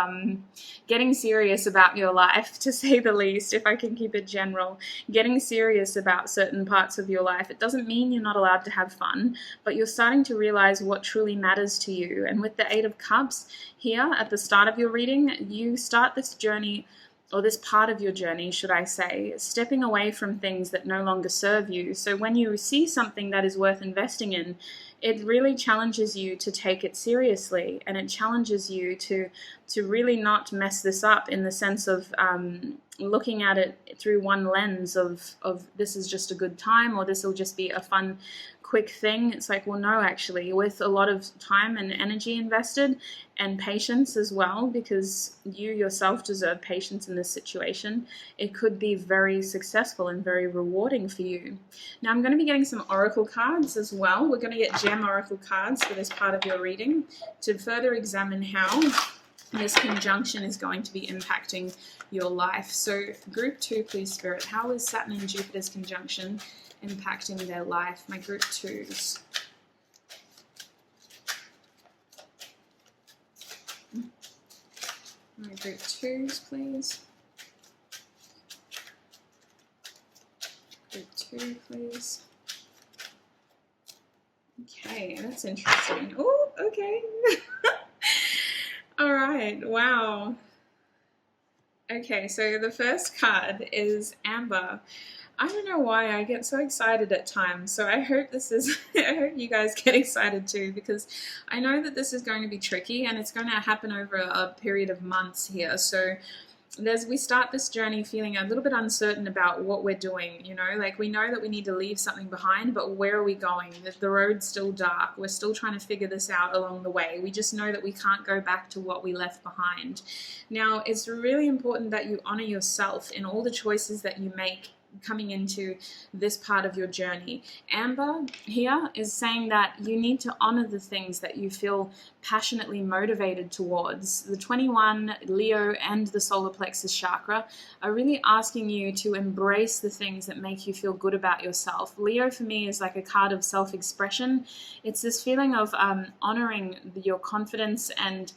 getting serious about your life, to say the least, if I can keep it general. Getting serious about certain parts of your life. It doesn't mean you're not allowed to have fun, but you're starting to realize what truly matters to you. And with the 8 of Cups here at the start of your reading, you start this journey, or this part of your journey, should I say, stepping away from things that no longer serve you. So when you see something that is worth investing in, it really challenges you to take it seriously, and it challenges you to really not mess this up in the sense of looking at it through one lens of this is just a good time, or this will just be a fun quick thing. It's like, well, no, actually, with a lot of time and energy invested and patience as well, because you yourself deserve patience in this situation, it could be very successful and very rewarding for you. Now, I'm going to be getting some oracle cards as well. We're going to get gem oracle cards for this part of your reading to further examine how this conjunction is going to be impacting your life. So group 2, please, Spirit. How is Saturn and Jupiter's conjunction impacting their life? My group 2s. My group 2s, please. Group 2, please. Okay, that's interesting. Oh, okay. All right, wow. Okay, so the first card is Amber. I don't know why I get so excited at times, so I hope I hope you guys get excited too, because I know that this is going to be tricky and it's going to happen over a period of months here. So we start this journey feeling a little bit uncertain about what we're doing, you know, like we know that we need to leave something behind, but where are we going? The road's still dark. We're still trying to figure this out along the way. We just know that we can't go back to what we left behind. Now, it's really important that you honor yourself in all the choices that you make coming into this part of your journey. Amber here is saying that you need to honor the things that you feel passionately motivated towards. The 21, Leo, and the solar plexus chakra are really asking you to embrace the things that make you feel good about yourself. Leo for me is like a card of self-expression. It's this feeling of honoring your confidence and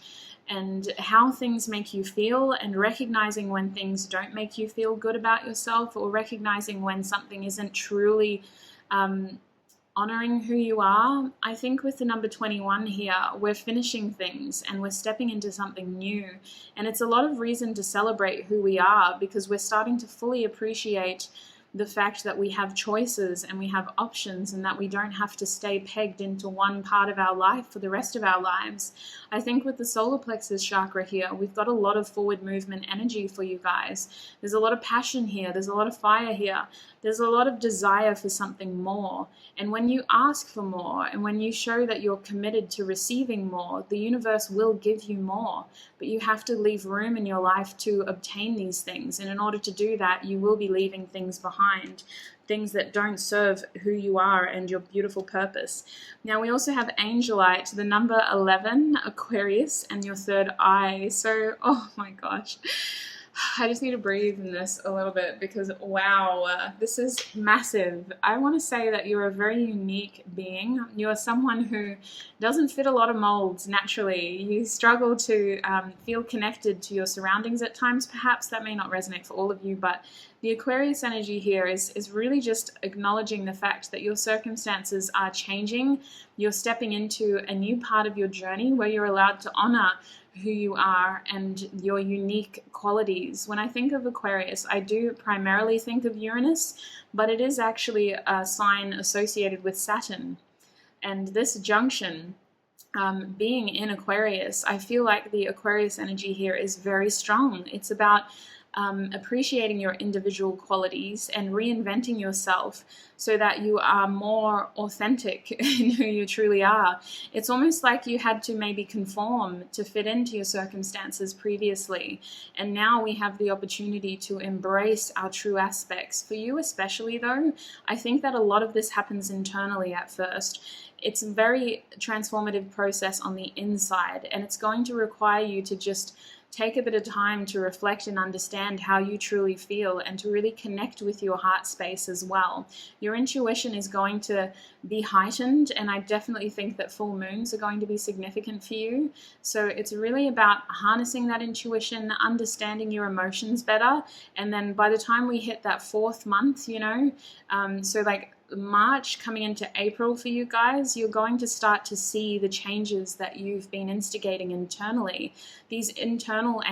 how things make you feel, and recognizing when things don't make you feel good about yourself, or recognizing when something isn't truly honoring who you are. I think with the number 21 here, we're finishing things and we're stepping into something new. And it's a lot of reason to celebrate who we are, because we're starting to fully appreciate the fact that we have choices and we have options, and that we don't have to stay pegged into one part of our life for the rest of our lives. I think with the solar plexus chakra here, we've got a lot of forward movement energy for you guys. There's a lot of passion here. There's a lot of fire here. There's a lot of desire for something more. And when you ask for more, and when you show that you're committed to receiving more, the universe will give you more. But you have to leave room in your life to obtain these things. And in order to do that, you will be leaving things behind, things that don't serve who you are and your beautiful purpose. Now, we also have Angelite, the number 11, Aquarius, and your third eye. So, oh my gosh. I just need to breathe in this a little bit, because wow, this is massive. I want to say that you're a very unique being. You're someone who doesn't fit a lot of molds naturally. You struggle to feel connected to your surroundings at times. Perhaps that may not resonate for all of you, but the Aquarius energy here is really just acknowledging the fact that your circumstances are changing. You're stepping into a new part of your journey where you're allowed to honor who you are and your unique qualities. When I think of Aquarius, I do primarily think of Uranus, but it is actually a sign associated with Saturn. And this junction, being in Aquarius, I feel like the Aquarius energy here is very strong. It's about appreciating your individual qualities and reinventing yourself so that you are more authentic in who you truly are. It's almost like you had to maybe conform to fit into your circumstances previously, and now we have the opportunity to embrace our true aspects. For you especially though, I think that a lot of this happens internally at first. It's a very transformative process on the inside, and it's going to require you to just take a bit of time to reflect and understand how you truly feel, and to really connect with your heart space as well. Your intuition is going to be heightened, and I definitely think that full moons are going to be significant for you. So it's really about harnessing that intuition, understanding your emotions better, and then by the time we hit that 4th month, you know, so like March coming into April for you guys, you're going to start to see the changes that you've been instigating internally. These internal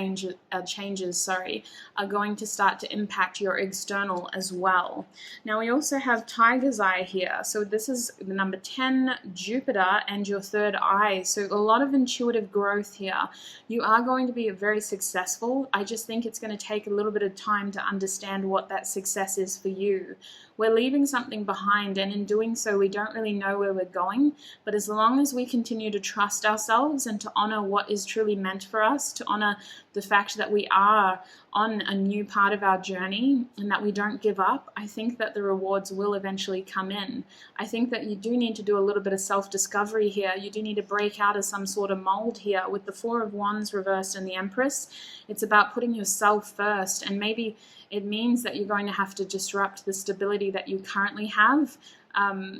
changes, are going to start to impact your external as well. Now we also have Tiger's Eye here. So this is the number 10, Jupiter, and your third eye. So a lot of intuitive growth here. You are going to be very successful. I just think it's going to take a little bit of time to understand what that success is for you. We're leaving something behind, and in doing so, we don't really know where we're going. But as long as we continue to trust ourselves and to honor what is truly meant for us, to honor the fact that we are on a new part of our journey and that we don't give up, I think that the rewards will eventually come in. I think that you do need to do a little bit of self-discovery here. You do need to break out of some sort of mold here. With the 4 of Wands reversed and the Empress, it's about putting yourself first, and maybe it means that you're going to have to disrupt the stability that you currently have.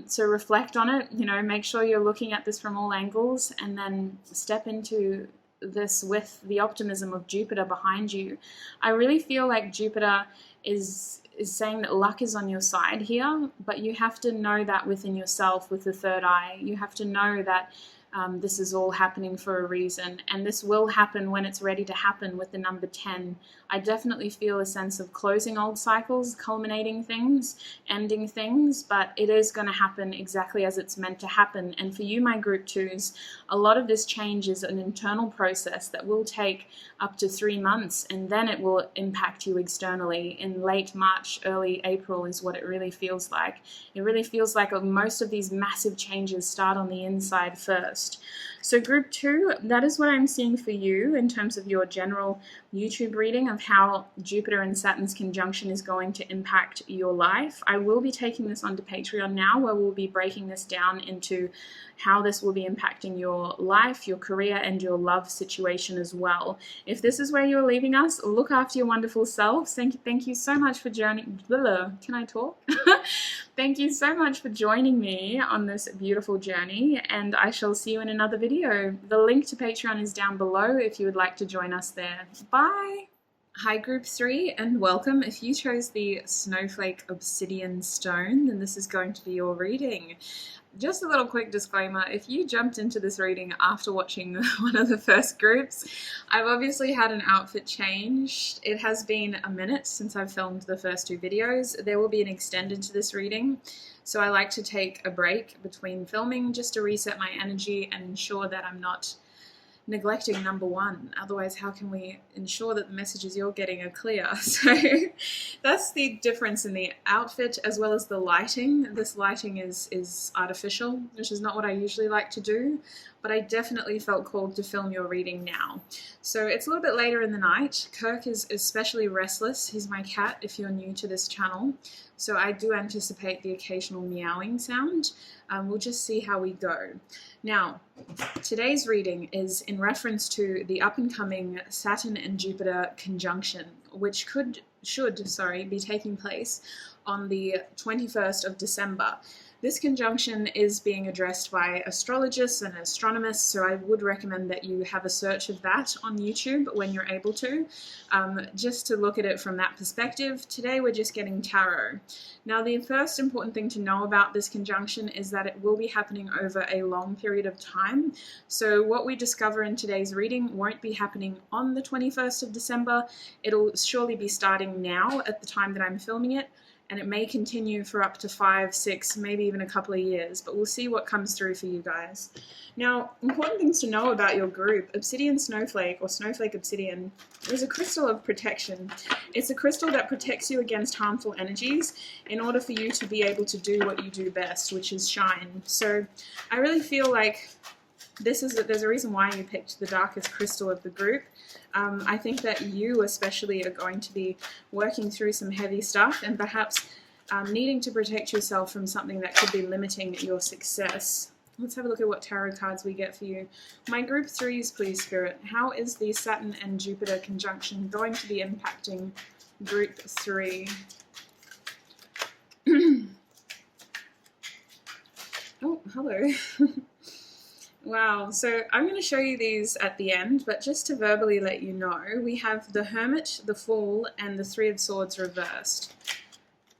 So reflect on it, you know, make sure you're looking at this from all angles, and then step into this with the optimism of Jupiter behind you. I really feel like Jupiter is saying that luck is on your side here, but you have to know that within yourself with the third eye. You have to know that this is all happening for a reason, and this will happen when it's ready to happen with the number 10. I definitely feel a sense of closing old cycles, culminating things, ending things, but it is going to happen exactly as it's meant to happen. And for you, my group 2s, a lot of this change is an internal process that will take up to 3 months, and then it will impact you externally in late March, early April is what it really feels like. It really feels like most of these massive changes start on the inside first. So group 2, that is what I'm seeing for you in terms of your general YouTube reading of how Jupiter and Saturn's conjunction is going to impact your life. I will be taking this onto Patreon now, where we'll be breaking this down into how this will be impacting your life, your career, and your love situation as well. If this is where you're leaving us, look after your wonderful selves. Thank you so much for joining. Can I talk? Thank you so much for joining me on this beautiful journey, and I shall see you in another video. The link to Patreon is down below if you would like to join us there. Bye! Hi group 3, and welcome. If you chose the Snowflake Obsidian Stone, then this is going to be your reading. Just a little quick disclaimer, if you jumped into this reading after watching one of the first groups, I've obviously had an outfit change. It has been a minute since I've filmed the first 2 videos. There will be an extended to this reading, so I like to take a break between filming just to reset my energy and ensure that I'm not neglecting number 1. Otherwise, how can we ensure that the messages you're getting are clear? So that's the difference in the outfit as well as the lighting. This lighting is artificial, which is not what I usually like to do, but I definitely felt called to film your reading now. So it's a little bit later in the night. Kirk is especially restless. He's my cat if you're new to this channel. So I do anticipate the occasional meowing sound. We'll just see how we go. Now, today's reading is in reference to the up-and-coming Saturn and Jupiter conjunction, which should be taking place on the 21st of December. This conjunction is being addressed by astrologists and astronomers, so I would recommend that you have a search of that on YouTube when you're able to, just to look at it from that perspective. Today we're just getting tarot. Now, the first important thing to know about this conjunction is that it will be happening over a long period of time. So what we discover in today's reading won't be happening on the 21st of December. It'll surely be starting now at the time that I'm filming it, and it may continue for up to 5, 6, maybe even a couple of years, but we'll see what comes through for you guys. Now, important things to know about your group. Obsidian Snowflake, or Snowflake Obsidian, is a crystal of protection. It's a crystal that protects you against harmful energies in order for you to be able to do what you do best, which is shine. So I really feel like there's a reason why you picked the darkest crystal of the group. I think that you especially are going to be working through some heavy stuff and perhaps needing to protect yourself from something that could be limiting your success. Let's have a look at what tarot cards we get for you. My group 3s, please, Spirit. How is the Saturn and Jupiter conjunction going to be impacting group 3? Oh, hello. Wow, so I'm going to show you these at the end, but just to verbally let you know, we have the Hermit, the Fool, and the 3 of Swords reversed.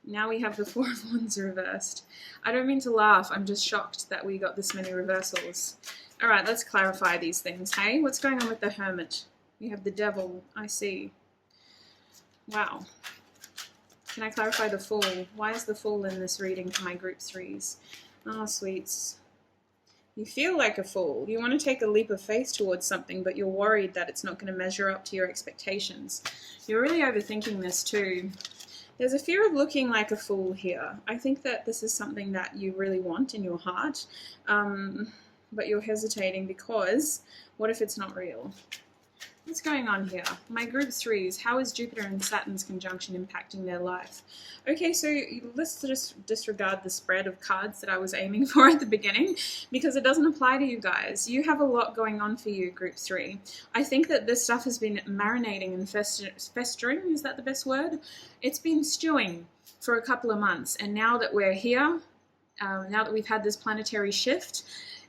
Now we have the 4 of Wands reversed. I don't mean to laugh, I'm just shocked that we got this many reversals. Alright, let's clarify these things, hey? What's going on with the Hermit? We have the Devil, I see. Wow. Can I clarify the Fool? Why is the Fool in this reading for my group 3s? Oh, sweets. You feel like a fool. You want to take a leap of faith towards something, but you're worried that it's not going to measure up to your expectations. You're really overthinking this too. There's a fear of looking like a fool here. I think that this is something that you really want in your heart, but you're hesitating because what if it's not real? What's going on here? My group 3s, how is Jupiter and Saturn's conjunction impacting their life? Okay, so let's just disregard the spread of cards that I was aiming for at the beginning, because it doesn't apply to you guys. You have a lot going on for you, group 3. I think that this stuff has been marinating and festering, is that the best word? It's been stewing for a couple of months, and now that we're here, now that we've had this planetary shift,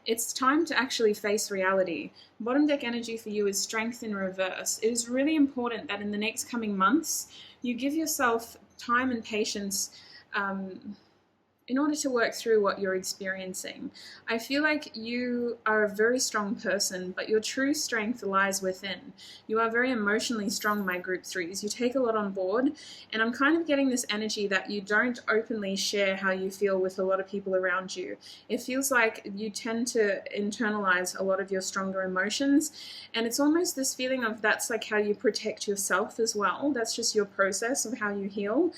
it's time to actually face reality. Bottom deck energy for you is strength in reverse. It is really important that in the next coming months, you give yourself time and patience in order to work through what you're experiencing. I feel like you are a very strong person, but your true strength lies within. You are very emotionally strong, my group threes. You take a lot on board, and I'm kind of getting this energy that you don't openly share how you feel with a lot of people around you. It feels like you tend to internalize a lot of your stronger emotions, and it's almost this feeling of that's like how you protect yourself as well. That's just your process of how you heal.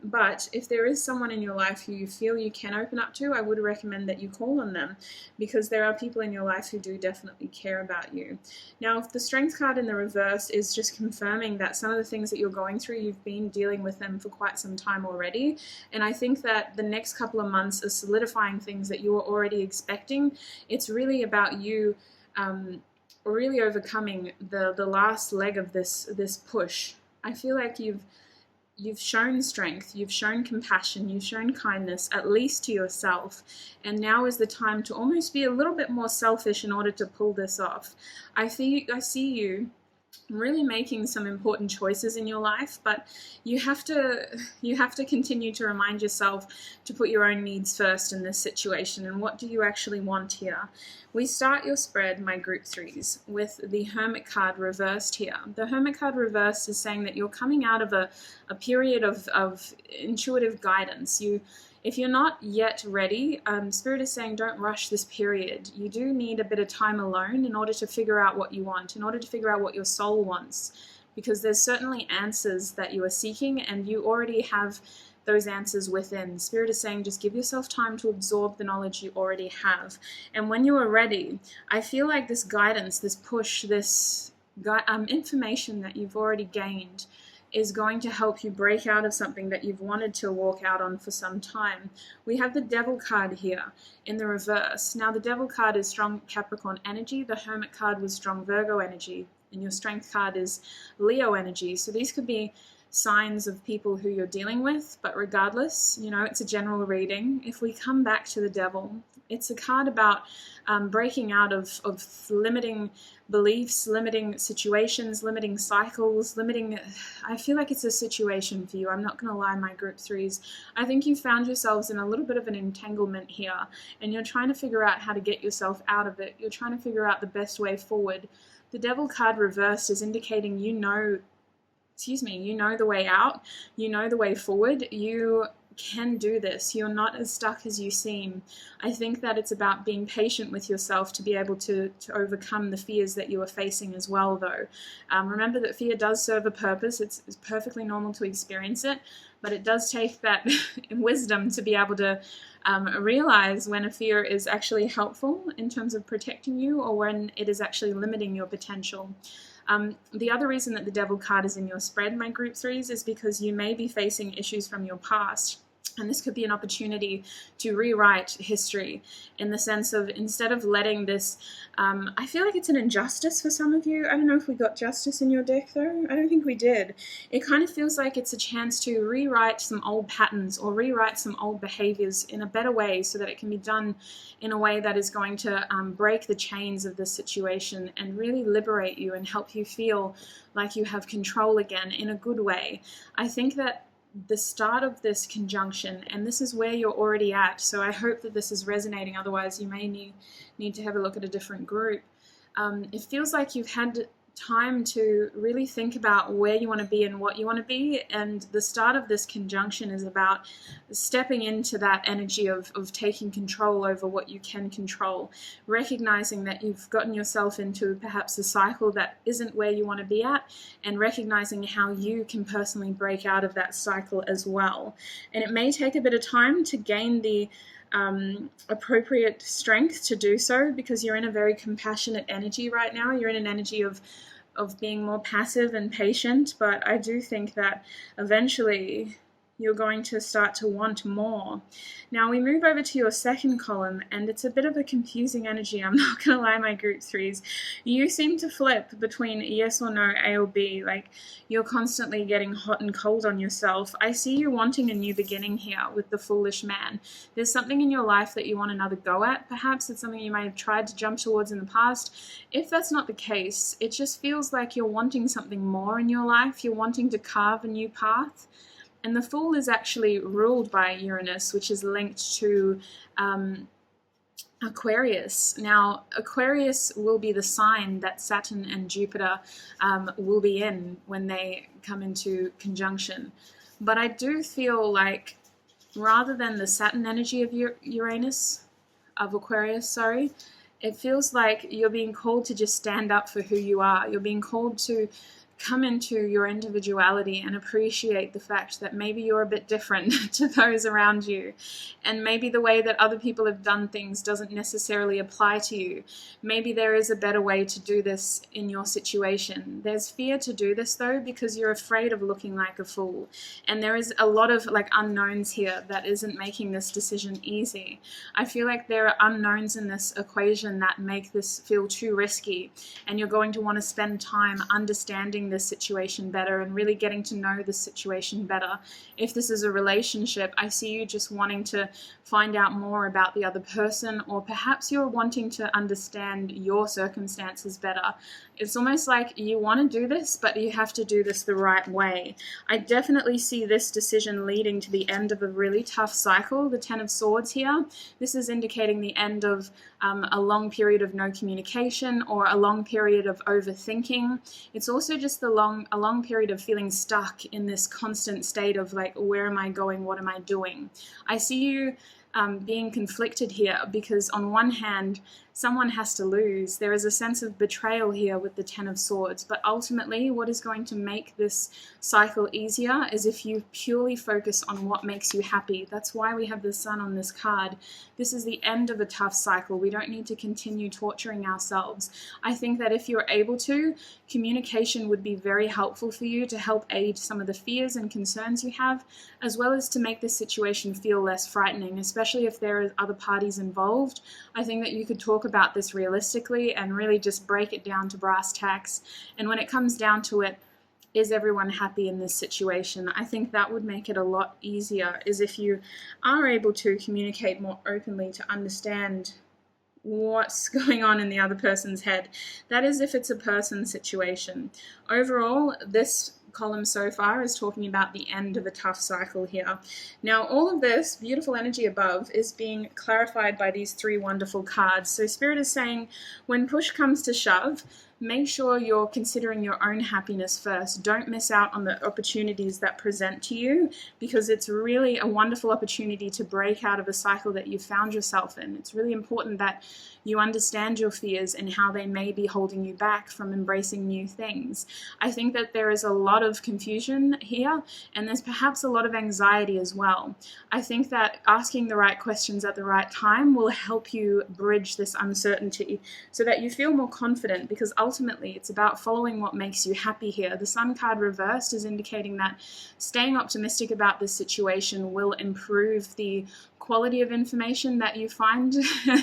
But if there is someone in your life who you feel you can open up to, I would recommend that you call on them, because there are people in your life who do definitely care about you. Now, if the Strength card in the reverse is just confirming that some of the things that you're going through, you've been dealing with them for quite some time already, and I think that the next couple of months are solidifying things that you were already expecting. It's really about you really overcoming the last leg of this push. I feel like you've shown strength, you've shown compassion, you've shown kindness, at least to yourself. And now is the time to almost be a little bit more selfish in order to pull this off. I see you really making some important choices in your life, but you have to continue to remind yourself to put your own needs first in this situation. And what do you actually want here? We start your spread, my group threes, with the Hermit card reversed here. The Hermit card reversed is saying that you're coming out of a period of intuitive guidance. If you're not yet ready, Spirit is saying don't rush this period. You do need a bit of time alone in order to figure out what you want, in order to figure out what your soul wants, because there's certainly answers that you are seeking, and you already have those answers within. Spirit is saying just give yourself time to absorb the knowledge you already have. And when you are ready, I feel like this guidance, this push, this information that you've already gained is going to help you break out of something that you've wanted to walk out on for some time. We have the Devil card here in the reverse. Now, the Devil card is strong Capricorn energy. The Hermit card was strong Virgo energy. And your Strength card is Leo energy. So these could be signs of people who you're dealing with, but regardless, it's a general reading. If we come back to the Devil, it's a card about breaking out of limiting beliefs, limiting situations, limiting cycles, I feel like it's a situation for you. I'm not going to lie, my group threes. I think you found yourselves in a little bit of an entanglement here, and you're trying to figure out how to get yourself out of it. You're trying to figure out the best way forward. The Devil card reversed is indicating you know the way out, you know the way forward, you can do this. You're not as stuck as you seem. I think that it's about being patient with yourself to be able to overcome the fears that you are facing as well, though. Remember that fear does serve a purpose. It's perfectly normal to experience it, but it does take that wisdom to be able to realize when a fear is actually helpful in terms of protecting you, or when it is actually limiting your potential. The other reason that the Devil card is in your spread, my group threes, is because you may be facing issues from your past. And this could be an opportunity to rewrite history, in the sense of, instead of letting this, I feel like it's an injustice for some of you. I don't know if we got justice in your deck, though. I don't think we did. It kind of feels like it's a chance to rewrite some old patterns, or rewrite some old behaviors in a better way, so that it can be done in a way that is going to break the chains of this situation and really liberate you and help you feel like you have control again in a good way. I think that the start of this conjunction, and this is where you're already at, so I hope that this is resonating, otherwise you may need to have a look at a different group. It feels like you've had time to really think about where you want to be and what you want to be, and the start of this conjunction is about stepping into that energy of taking control over what you can control, recognizing that you've gotten yourself into perhaps a cycle that isn't where you want to be at, and recognizing how you can personally break out of that cycle as well. And it may take a bit of time to gain the appropriate strength to do so, because you're in a very compassionate energy right now. You're in an energy of being more passive and patient, but I do think that eventually you're going to start to want more. Now we move over to your second column, and it's a bit of a confusing energy, I'm not going to lie, my group threes. You seem to flip between yes or no, A or B, like you're constantly getting hot and cold on yourself. I see you wanting a new beginning here with the Foolish Man. There's something in your life that you want another go at. Perhaps it's something you may have tried to jump towards in the past. If that's not the case, it just feels like you're wanting something more in your life. You're wanting to carve a new path. And the Fool is actually ruled by Uranus, which is linked to Aquarius. Now, Aquarius will be the sign that Saturn and Jupiter will be in when they come into conjunction. But I do feel like rather than the Saturn energy of Aquarius, it feels like you're being called to just stand up for who you are. You're being called to come into your individuality and appreciate the fact that maybe you're a bit different to those around you, and maybe the way that other people have done things doesn't necessarily apply to you. Maybe there is a better way to do this in your situation. There's fear to do this though, because you're afraid of looking like a fool, and there is a lot of unknowns here that isn't making this decision easy. I feel like there are unknowns in this equation that make this feel too risky, and you're going to want to spend time understanding this situation better and really getting to know the situation better. If this is a relationship, I see you just wanting to find out more about the other person, or perhaps you're wanting to understand your circumstances better. It's almost like you want to do this, but you have to do this the right way. I definitely see this decision leading to the end of a really tough cycle. The Ten of Swords here, this is indicating the end of a long period of no communication or a long period of overthinking. It's also just a long period of feeling stuck in this constant state of where am I going? What am I doing? I see you being conflicted here, because on one hand, someone has to lose. There is a sense of betrayal here with the Ten of Swords, but ultimately what is going to make this cycle easier is if you purely focus on what makes you happy. That's why we have the Sun on this card. This is the end of a tough cycle. We don't need to continue torturing ourselves. I think that if you're able to, communication would be very helpful for you to help aid some of the fears and concerns you have, as well as to make this situation feel less frightening, especially if there are other parties involved. I think that you could talk about this realistically and really just break it down to brass tacks. And when it comes down to it, is everyone happy in this situation? I think that would make it a lot easier, is if you are able to communicate more openly to understand what's going on in the other person's head. That is if it's a person situation. Overall, this column so far is talking about the end of a tough cycle here. Now, all of this beautiful energy above is being clarified by these three wonderful cards. So Spirit is saying, when push comes to shove, make sure you're considering your own happiness first. Don't miss out on the opportunities that present to you, because it's really a wonderful opportunity to break out of a cycle that you found yourself in. It's really important that you understand your fears and how they may be holding you back from embracing new things. I think that there is a lot of confusion here, and there's perhaps a lot of anxiety as well. I think that asking the right questions at the right time will help you bridge this uncertainty so that you feel more confident, because ultimately it's about following what makes you happy here. The Sun card reversed is indicating that staying optimistic about this situation will improve the quality of information that you find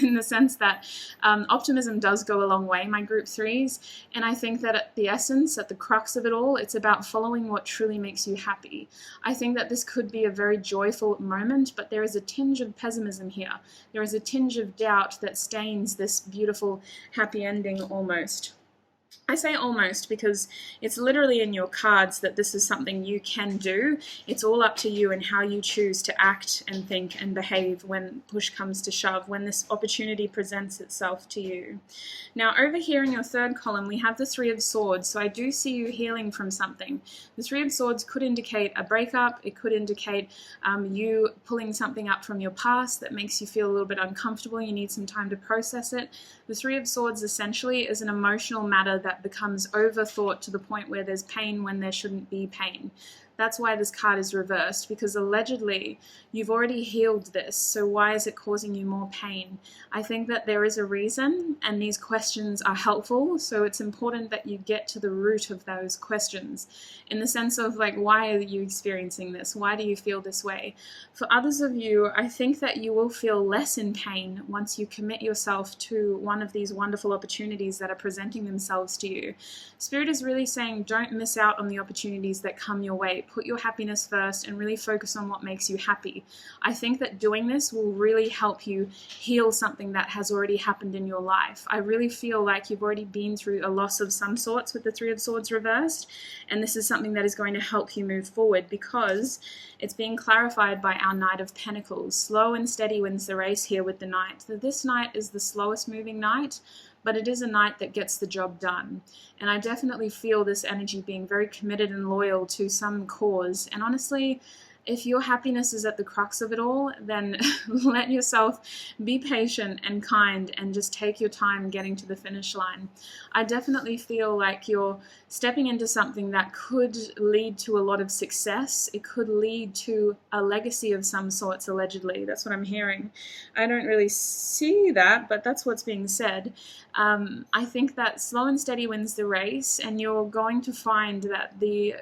in the sense that optimism does go a long way, my group 3s, and I think that at the essence, at the crux of it all, it's about following what truly makes you happy. I think that this could be a very joyful moment, but there is a tinge of pessimism here. There is a tinge of doubt that stains this beautiful happy ending almost. I say almost because it's literally in your cards that this is something you can do. It's all up to you and how you choose to act and think and behave when push comes to shove, when this opportunity presents itself to you. Now, over here in your third column, we have the Three of Swords. So I do see you healing from something. The Three of Swords could indicate a breakup. It could indicate you pulling something up from your past that makes you feel a little bit uncomfortable. You need some time to process it. The Three of Swords essentially is an emotional matter that becomes overthought to the point where there's pain when there shouldn't be pain. That's why this card is reversed, because allegedly you've already healed this, so why is it causing you more pain? I think that there is a reason, and these questions are helpful, so it's important that you get to the root of those questions, in the sense of why are you experiencing this? Why do you feel this way? For others of you, I think that you will feel less in pain once you commit yourself to one of these wonderful opportunities that are presenting themselves to you. Spirit is really saying, don't miss out on the opportunities that come your way. put your happiness first and really focus on what makes you happy. I think that doing this will really help you heal something that has already happened in your life. I really feel like you've already been through a loss of some sorts with the Three of Swords reversed, and this is something that is going to help you move forward because it's being clarified by our Knight of Pentacles. Slow and steady wins the race here with the Knight. So this Knight is the slowest moving Knight, but it is a Knight that gets the job done. And I definitely feel this energy being very committed and loyal to some cause. And honestly, if your happiness is at the crux of it all, then let yourself be patient and kind and just take your time getting to the finish line. I definitely feel like you're stepping into something that could lead to a lot of success. It could lead to a legacy of some sorts, allegedly. That's what I'm hearing. I don't really see that, but that's what's being said. I think that slow and steady wins the race, and you're going to find that the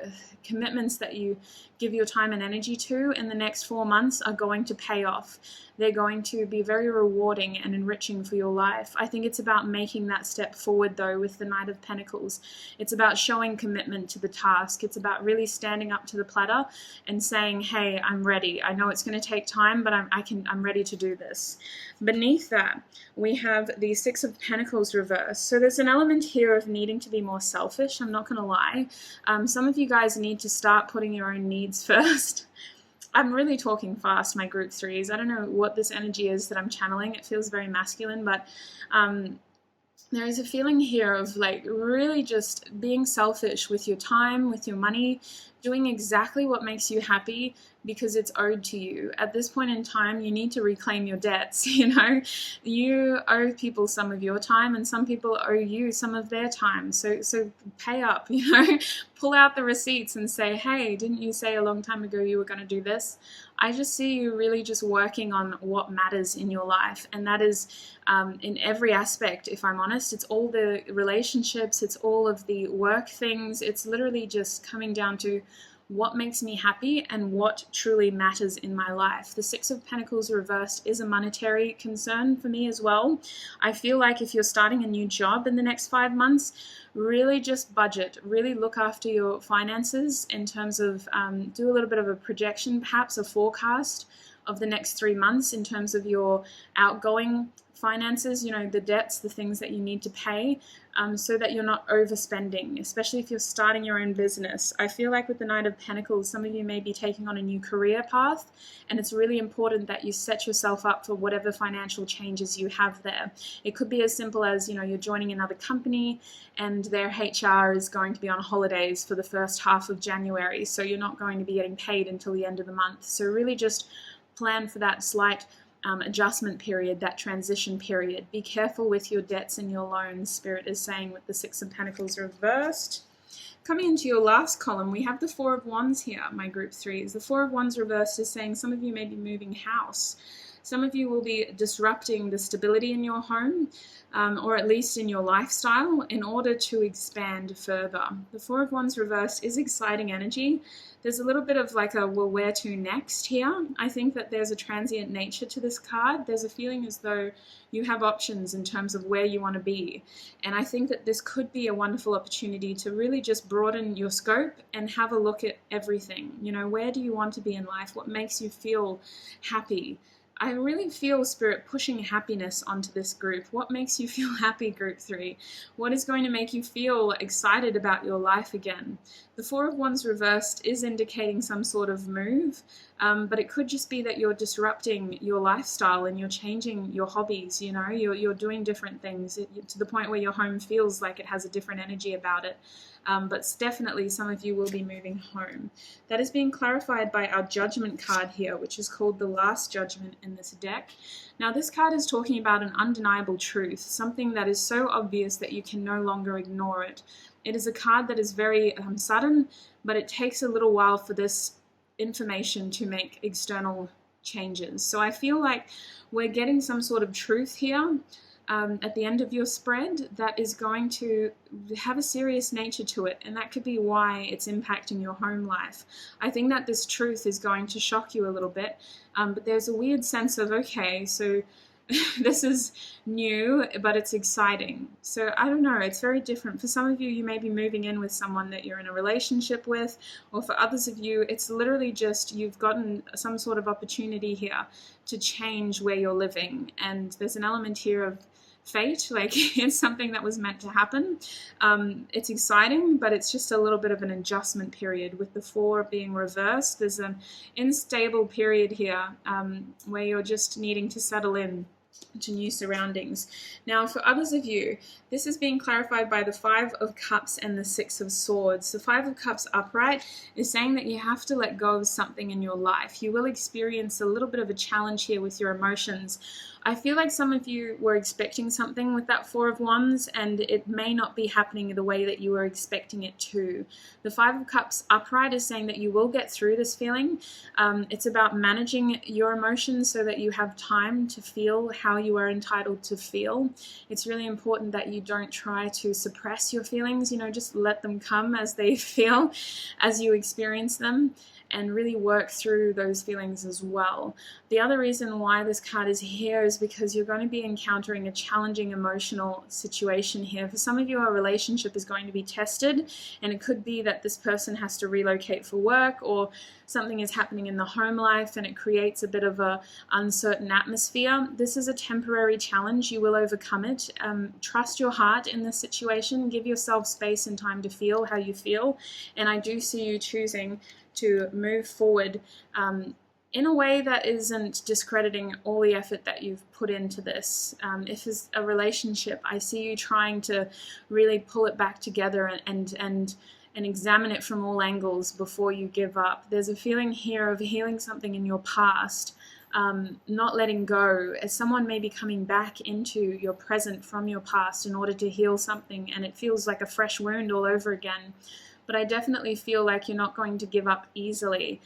commitments that you give your time and energy to in the next 4 months are going to pay off. They're going to be very rewarding and enriching for your life. I think it's about making that step forward, though, with the Knight of Pentacles. It's about showing commitment to the task. It's about really standing up to the platter and saying, hey, I'm ready. I know it's going to take time, but I'm ready to do this. Beneath that, we have the Six of Pentacles reversed. So there's an element here of needing to be more selfish. I'm not going to lie. Some of you guys need to start putting your own needs first. I'm really talking fast, my group threes. I don't know what this energy is that I'm channeling. It feels very masculine, but there is a feeling here of like really just being selfish with your time, with your money, doing exactly what makes you happy because it's owed to you. At this point in time, you need to reclaim your debts, you know? You owe people some of your time and some people owe you some of their time. So pay up, you know? Pull out the receipts and say, hey, didn't you say a long time ago you were going to do this? I just see you really just working on what matters in your life. And that is in every aspect, if I'm honest. It's all the relationships, it's all of the work things. It's literally just coming down to what makes me happy and what truly matters in my life. The Six of Pentacles reversed is a monetary concern for me as well. I feel like if you're starting a new job in the next 5 months, really just budget, really look after your finances in terms of do a little bit of a projection, perhaps a forecast of the next 3 months in terms of your outgoing finances, you know, the debts, the things that you need to pay, so that you're not overspending, especially if you're starting your own business. I feel like with the Knight of Pentacles, some of you may be taking on a new career path, and it's really important that you set yourself up for whatever financial changes you have there. It could be as simple as, you know, you're joining another company and their HR is going to be on holidays for the first half of January, so you're not going to be getting paid until the end of the month. So really just plan for that slight adjustment period, that transition period. Be careful with your debts and your loans, Spirit is saying with the Six of Pentacles reversed. Coming into your last column, we have the Four of Wands here, my group threes. The Four of Wands reversed is saying some of you may be moving house. Some of you will be disrupting the stability in your home, or at least in your lifestyle, in order to expand further. The Four of Wands reversed is exciting energy. There's a little bit of like a, well, where to next here. I think that there's a transient nature to this card. There's a feeling as though you have options in terms of where you want to be. And I think that this could be a wonderful opportunity to really just broaden your scope and have a look at everything. You know, where do you want to be in life? What makes you feel happy? I really feel Spirit pushing happiness onto this group. What makes you feel happy, group three? What is going to make you feel excited about your life again? The Four of Wands reversed is indicating some sort of move, but it could just be that you're disrupting your lifestyle and you're changing your hobbies, you know, you're doing different things to the point where your home feels like it has a different energy about it. But definitely some of you will be moving home. That is being clarified by our Judgment card here, which is called the Last Judgment in this deck. Now this card is talking about an undeniable truth, something that is so obvious that you can no longer ignore it. It is a card that is very sudden, but it takes a little while for this information to make external changes. So I feel like we're getting some sort of truth here at the end of your spread that is going to have a serious nature to it, and that could be why it's impacting your home life. I think that this truth is going to shock you a little bit, but there's a weird sense of, okay, so this is new, but it's exciting. So I don't know, it's very different. For some of you, you may be moving in with someone that you're in a relationship with, or for others of you, it's literally just you've gotten some sort of opportunity here to change where you're living. And there's an element here of fate, like it's something that was meant to happen. It's exciting, but it's just a little bit of an adjustment period. With the 4 being reversed, there's an unstable period here where you're just needing to settle in to new surroundings. Now, for others of you, this is being clarified by the 5 of Cups and the 6 of Swords. The 5 of Cups upright is saying that you have to let go of something in your life. You will experience a little bit of a challenge here with your emotions. I feel like some of you were expecting something with that 4 of Wands, and it may not be happening the way that you were expecting it to. The 5 of Cups upright is saying that you will get through this feeling. It's about managing your emotions so that you have time to feel how you are entitled to feel. It's really important that you don't try to suppress your feelings, just let them come as they feel, as you experience them, and really work through those feelings as well. The other reason why this card is here is because you're going to be encountering a challenging emotional situation here. For some of you, a relationship is going to be tested, and it could be that this person has to relocate for work, or something is happening in the home life and it creates a bit of a uncertain atmosphere. This is a temporary challenge. You will overcome it. Trust your heart in this situation. Give yourself space and time to feel how you feel. And I do see you choosing to move forward in a way that isn't discrediting all the effort that you've put into this. If it's a relationship, I see you trying to really pull it back together and examine it from all angles before you give up. There's a feeling here of healing something in your past, not letting go, as someone may be coming back into your present from your past in order to heal something, and it feels like a fresh wound all over again. But I definitely feel like you're not going to give up easily.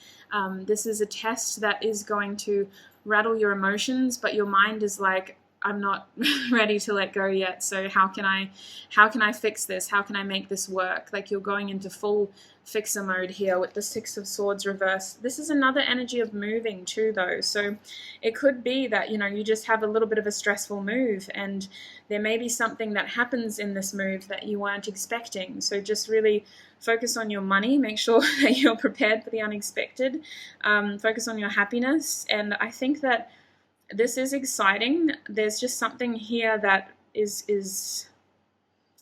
This is a test that is going to rattle your emotions, but your mind is like, I'm not ready to let go yet. So how can I fix this? How can I make this work? Like, you're going into full fixer mode here with the 6 of Swords reversed. This is another energy of moving too, though. So it could be that, you just have a little bit of a stressful move, and there may be something that happens in this move that you weren't expecting. So just really focus on your money. Make sure that you're prepared for the unexpected. Focus on your happiness. And I think that this is exciting. There's just something here that is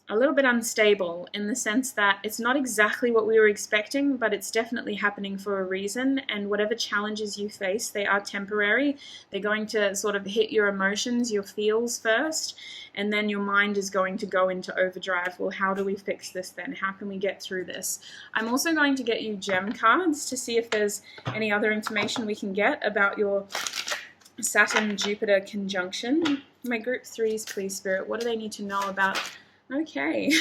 a little bit unstable, in the sense that it's not exactly what we were expecting, but it's definitely happening for a reason. And whatever challenges you face, they are temporary. They're going to sort of hit your emotions, your feels first, and then your mind is going to go into overdrive. Well, how do we fix this then? How can we get through this? I'm also going to get you gem cards to see if there's any other information we can get about your Saturn-Jupiter conjunction. My group 3s, please, Spirit. What do they need to know about? Okay,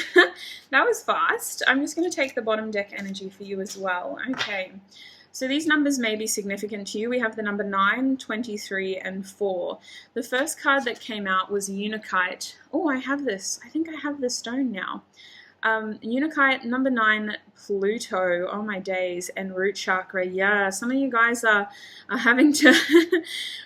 that was fast. I'm just going to take the bottom deck energy for you as well. Okay, so these numbers may be significant to you. We have the number 9, 23, and 4. The first card that came out was Untitled. Oh, I have this. I think I have this stone now. Untitled, number 9, Pluto, oh my days, and root chakra. Yeah, some of you guys are having to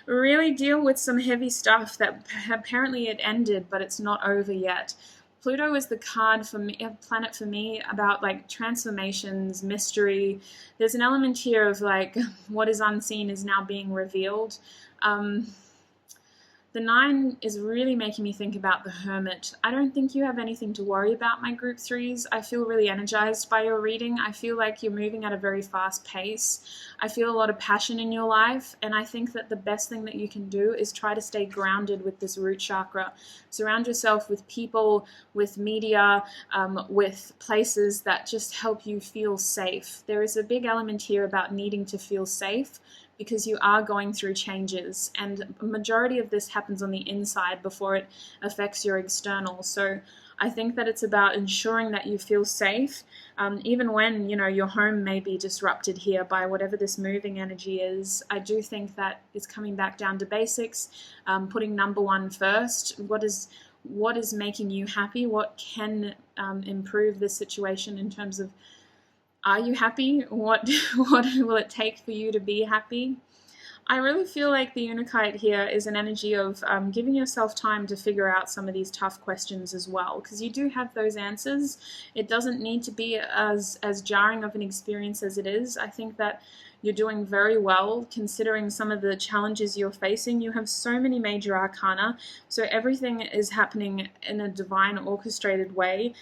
really deal with some heavy stuff that apparently it ended, but it's not over yet. Pluto is the card for me, a planet for me, about like transformations, mystery. There's an element here of like what is unseen is now being revealed. The 9 is really making me think about the Hermit. I don't think you have anything to worry about, my group 3s. I feel really energized by your reading. I feel like you're moving at a very fast pace. I feel a lot of passion in your life, and I think that the best thing that you can do is try to stay grounded with this root chakra. Surround yourself with people, with media, with places that just help you feel safe. There is a big element here about needing to feel safe, because you are going through changes, and a majority of this happens on the inside before it affects your external. So I think that it's about ensuring that you feel safe, even when, your home may be disrupted here by whatever this moving energy is. I do think that it's coming back down to basics, putting number 1 first. What is making you happy? What can improve this situation in terms of, are you happy? What will it take for you to be happy? I really feel like the Unikite here is an energy of giving yourself time to figure out some of these tough questions as well, because you do have those answers. It doesn't need to be as jarring of an experience as it is. I think that you're doing very well considering some of the challenges you're facing. You have so many major arcana, so everything is happening in a divine orchestrated way.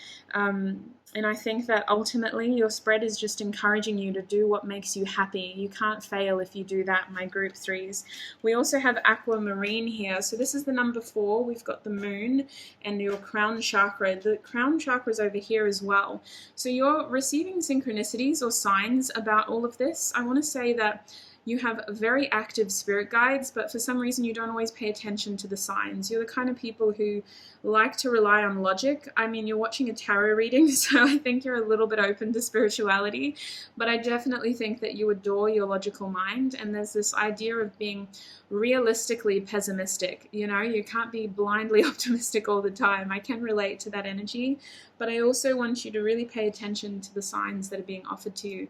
And I think that ultimately your spread is just encouraging you to do what makes you happy. You can't fail if you do that, my group threes. We also have aquamarine here. So this is the number 4. We've got the moon and your crown chakra. The crown chakra is over here as well. So you're receiving synchronicities or signs about all of this. I want to say that you have very active spirit guides, but for some reason you don't always pay attention to the signs. You're the kind of people who like to rely on logic. I mean, you're watching a tarot reading, so I think you're a little bit open to spirituality, but I definitely think that you adore your logical mind, and there's this idea of being realistically pessimistic. You know, you can't be blindly optimistic all the time. I can relate to that energy, but I also want you to really pay attention to the signs that are being offered to you.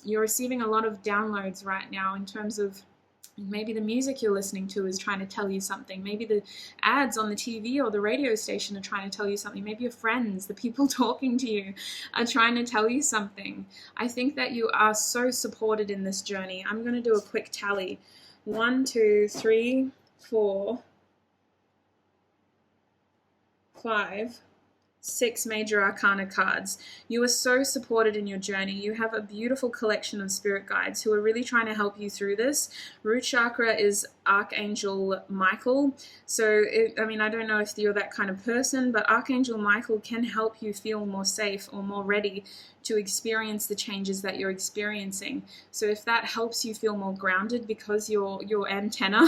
You're receiving a lot of downloads right now in terms of maybe the music you're listening to is trying to tell you something. Maybe the ads on the TV or the radio station are trying to tell you something. Maybe your friends, the people talking to you, are trying to tell you something. I think that you are so supported in this journey. I'm going to do a quick tally. 1, 2, 3, 4, 5, 6 major arcana cards. You are so supported in your journey. You have a beautiful collection of spirit guides who are really trying to help you through this. Root chakra is Archangel Michael. So, I don't know if you're that kind of person, but Archangel Michael can help you feel more safe or more ready to experience the changes that you're experiencing. So if that helps you feel more grounded because your antenna,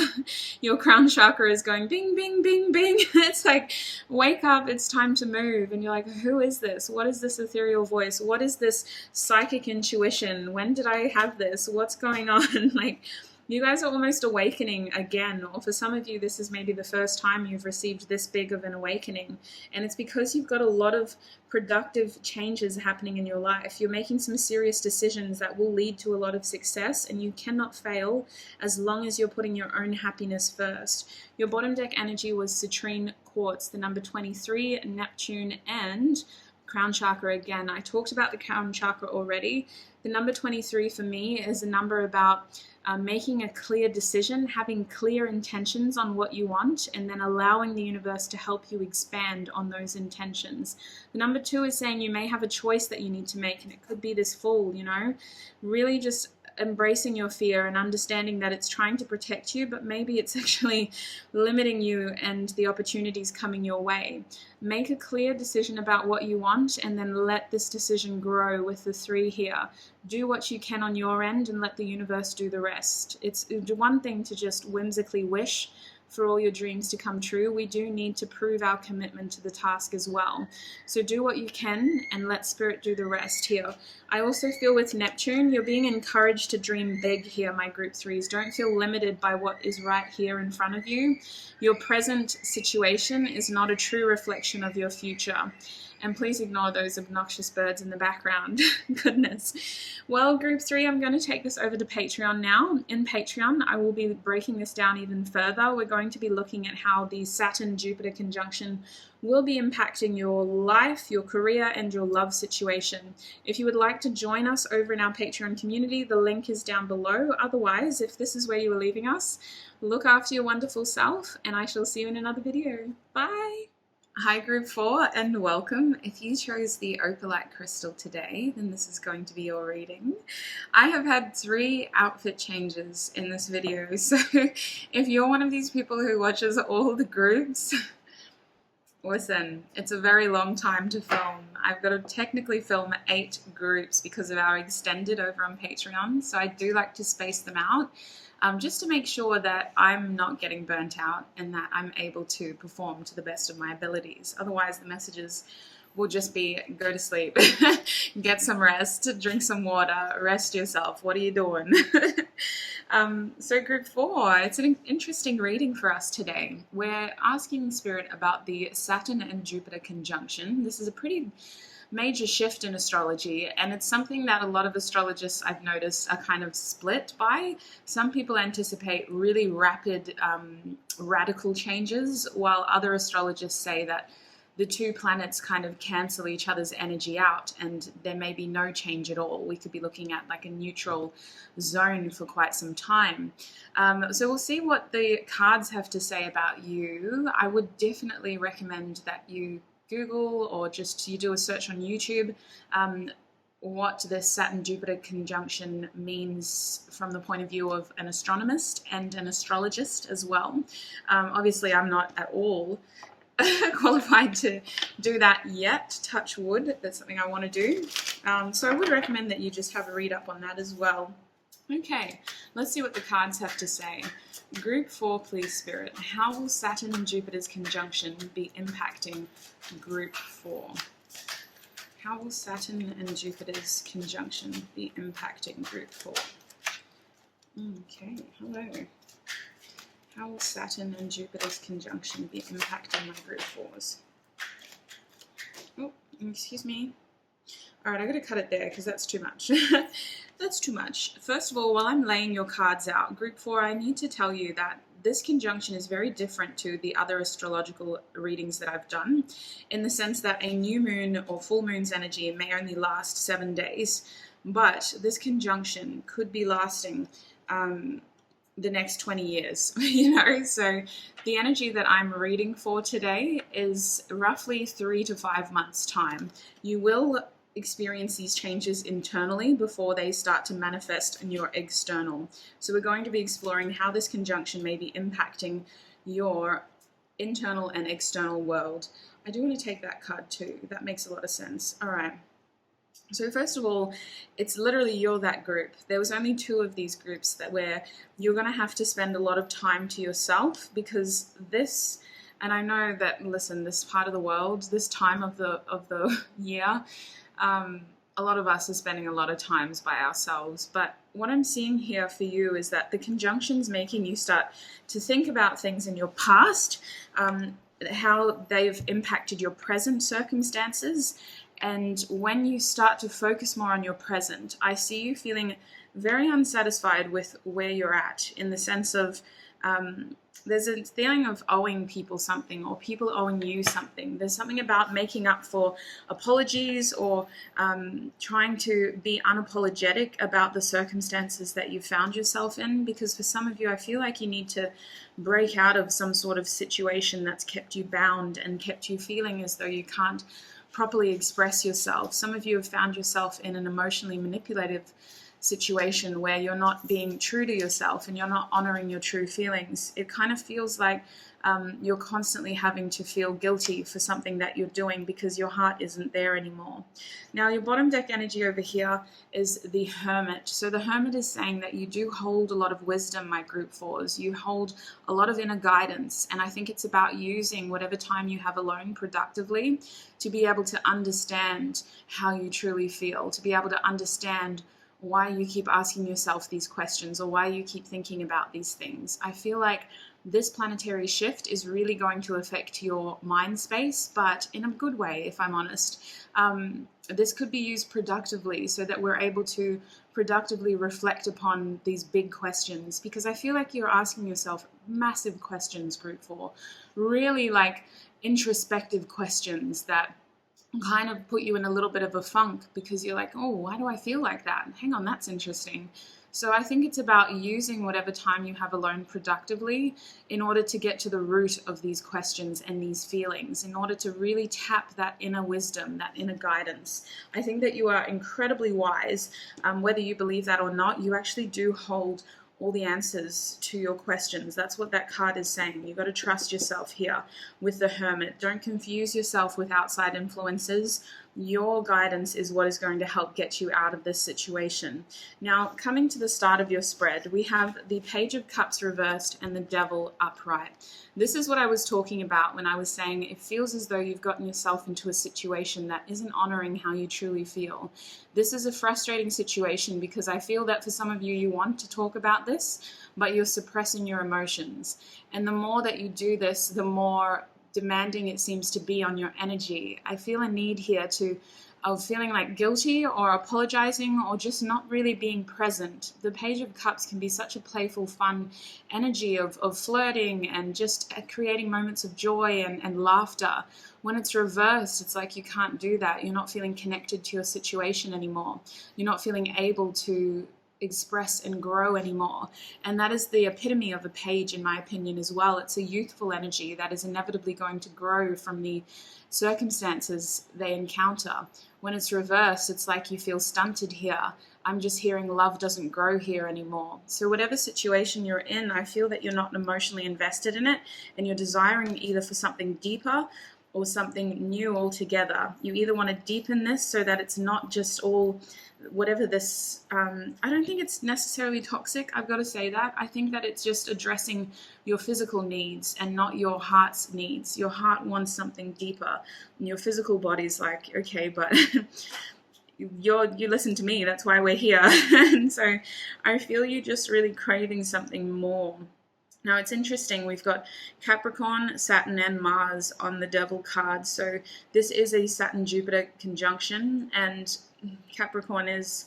your crown chakra is going bing, bing, bing, bing. It's like, wake up, it's time to move. And you're like, who is this? What is this ethereal voice? What is this psychic intuition? When did I have this? What's going on? Like, you guys are almost awakening again, or for some of you, this is maybe the first time you've received this big of an awakening. And it's because you've got a lot of productive changes happening in your life. You're making some serious decisions that will lead to a lot of success, and you cannot fail as long as you're putting your own happiness first. Your bottom deck energy was citrine quartz, the number 23, Neptune, and crown chakra again. I talked about the crown chakra already. The number 23 for me is a number about making a clear decision, having clear intentions on what you want, and then allowing the universe to help you expand on those intentions. The number 2 is saying you may have a choice that you need to make, and it could be this fall, you know, really just embracing your fear and understanding that it's trying to protect you, but maybe it's actually limiting you and the opportunities coming your way. Make a clear decision about what you want, and then let this decision grow with the 3 here. Do what you can on your end and let the universe do the rest. It's one thing to just whimsically wish for all your dreams to come true. We do need to prove our commitment to the task as well. So do what you can and let spirit do the rest here. I also feel with Neptune, you're being encouraged to dream big here, my group 3s. Don't feel limited by what is right here in front of you. Your present situation is not a true reflection of your future. And please ignore those obnoxious birds in the background. Goodness. Well, group 3, I'm going to take this over to Patreon now. In Patreon, I will be breaking this down even further. We're going to be looking at how the Saturn-Jupiter conjunction will be impacting your life, your career, and your love situation. If you would like to join us over in our Patreon community, the link is down below. Otherwise, if this is where you are leaving us, look after your wonderful self, and I shall see you in another video. Bye! Hi group 4 and welcome. If you chose the opalite crystal today, then this is going to be your reading. I have had 3 outfit changes in this video, so if you're one of these people who watches all the groups, listen, it's a very long time to film. I've got to technically film 8 groups because of our extended over on Patreon, so I do like to space them out. Just to make sure that I'm not getting burnt out and that I'm able to perform to the best of my abilities. Otherwise, the messages will just be, go to sleep, get some rest, drink some water, rest yourself. What are you doing? So group 4, it's an interesting reading for us today. We're asking Spirit about the Saturn and Jupiter conjunction. This is a pretty major shift in astrology, and it's something that a lot of astrologists I've noticed are kind of split by. Some people anticipate really rapid, radical changes, while other astrologists say that the two planets kind of cancel each other's energy out and there may be no change at all. We could be looking at like a neutral zone for quite some time. So we'll see what the cards have to say about you. I would definitely recommend that you Google or just you do a search on YouTube what this Saturn-Jupiter conjunction means from the point of view of an astronomist and an astrologist as well. Obviously, I'm not at all qualified to do that yet, touch wood. That's something I want to do. So I would recommend that you just have a read up on that as well. Okay, let's see what the cards have to say. Group 4, please, Spirit. How will Saturn and Jupiter's conjunction be impacting Group 4? How will Saturn and Jupiter's conjunction be impacting Group 4? Okay, hello. How will Saturn and Jupiter's conjunction be impacting my Group 4s? Oh, excuse me. All right, I got to cut it there because that's too much. That's too much. First of all, while I'm laying your cards out, Group 4, I need to tell you that this conjunction is very different to the other astrological readings that I've done, in the sense that a new moon or full moon's energy may only last 7 days, but this conjunction could be lasting the next 20 years, you know. So the energy that I'm reading for today is roughly 3 to 5 months time. You will experience these changes internally before they start to manifest in your external. So we're going to be exploring how this conjunction may be impacting your internal and external world. I do want to take that card too. That makes a lot of sense. All right. So first of all, it's literally you're that group. There was only 2 of these groups that where you're going to have to spend a lot of time to yourself, because this, and I know that, listen, this part of the world, this time of the year, a lot of us are spending a lot of times by ourselves. But what I'm seeing here for you is that the conjunction's making you start to think about things in your past, how they've impacted your present circumstances. And when you start to focus more on your present, I see you feeling very unsatisfied with where you're at, in the sense of there's a feeling of owing people something, or people owing you something. There's something about making up for apologies, or trying to be unapologetic about the circumstances that you found yourself in, because for some of you, I feel like you need to break out of some sort of situation that's kept you bound and kept you feeling as though you can't properly express yourself. Some of you have found yourself in an emotionally manipulative situation where you're not being true to yourself and you're not honoring your true feelings. It kind of feels like you're constantly having to feel guilty for something that you're doing because your heart isn't there anymore. Now, your bottom deck energy over here is the Hermit. So the Hermit is saying that you do hold a lot of wisdom, my Group 4s. You hold a lot of inner guidance, and I think it's about using whatever time you have alone productively to be able to understand how you truly feel, to be able to understand why you keep asking yourself these questions, or why you keep thinking about these things. I feel like this planetary shift is really going to affect your mind space, but in a good way, if I'm honest. This could be used productively so that we're able to productively reflect upon these big questions, because I feel like you're asking yourself massive questions, Group 4, really like introspective questions that kind of put you in a little bit of a funk, because you're like, oh, why do I feel like that? Hang on, that's interesting. So I think it's about using whatever time you have alone productively in order to get to the root of these questions and these feelings, in order to really tap that inner wisdom, that inner guidance. I think that you are incredibly wise. Whether you believe that or not, you actually do hold all the answers to your questions. That's what that card is saying. You've got to trust yourself here with the Hermit. Don't confuse yourself with outside influences. Your guidance is what is going to help get you out of this situation. Now, coming to the start of your spread, we have the Page of Cups reversed and the Devil upright. This is what I was talking about when I was saying it feels as though you've gotten yourself into a situation that isn't honoring how you truly feel. This is a frustrating situation because I feel that for some of you, you want to talk about this, but you're suppressing your emotions. And the more that you do this, the more demanding it seems to be on your energy. I feel a need here to of feeling like guilty or apologizing or just not really being present. The Page of Cups can be such a playful, fun energy of flirting and just creating moments of joy and laughter. When it's reversed, it's like you can't do that. You're not feeling connected to your situation anymore. You're not feeling able to express and grow anymore. And that is the epitome of a page, in my opinion, as well. It's a youthful energy that is inevitably going to grow from the circumstances they encounter. When it's reversed, it's like you feel stunted here. I'm just hearing love doesn't grow here anymore. So whatever situation you're in, I feel that you're not emotionally invested in it, and you're desiring either for something deeper or something new altogether. You either want to deepen this so that it's not just all whatever this, I don't think it's necessarily toxic, I've got to say that. I think that it's just addressing your physical needs and not your heart's needs. Your heart wants something deeper, and your physical body's like, okay, but you listen to me, that's why we're here. And so I feel you just really craving something more. Now, it's interesting, we've got Capricorn, Saturn, and Mars on the Devil card. So this is a Saturn-Jupiter conjunction, and Capricorn is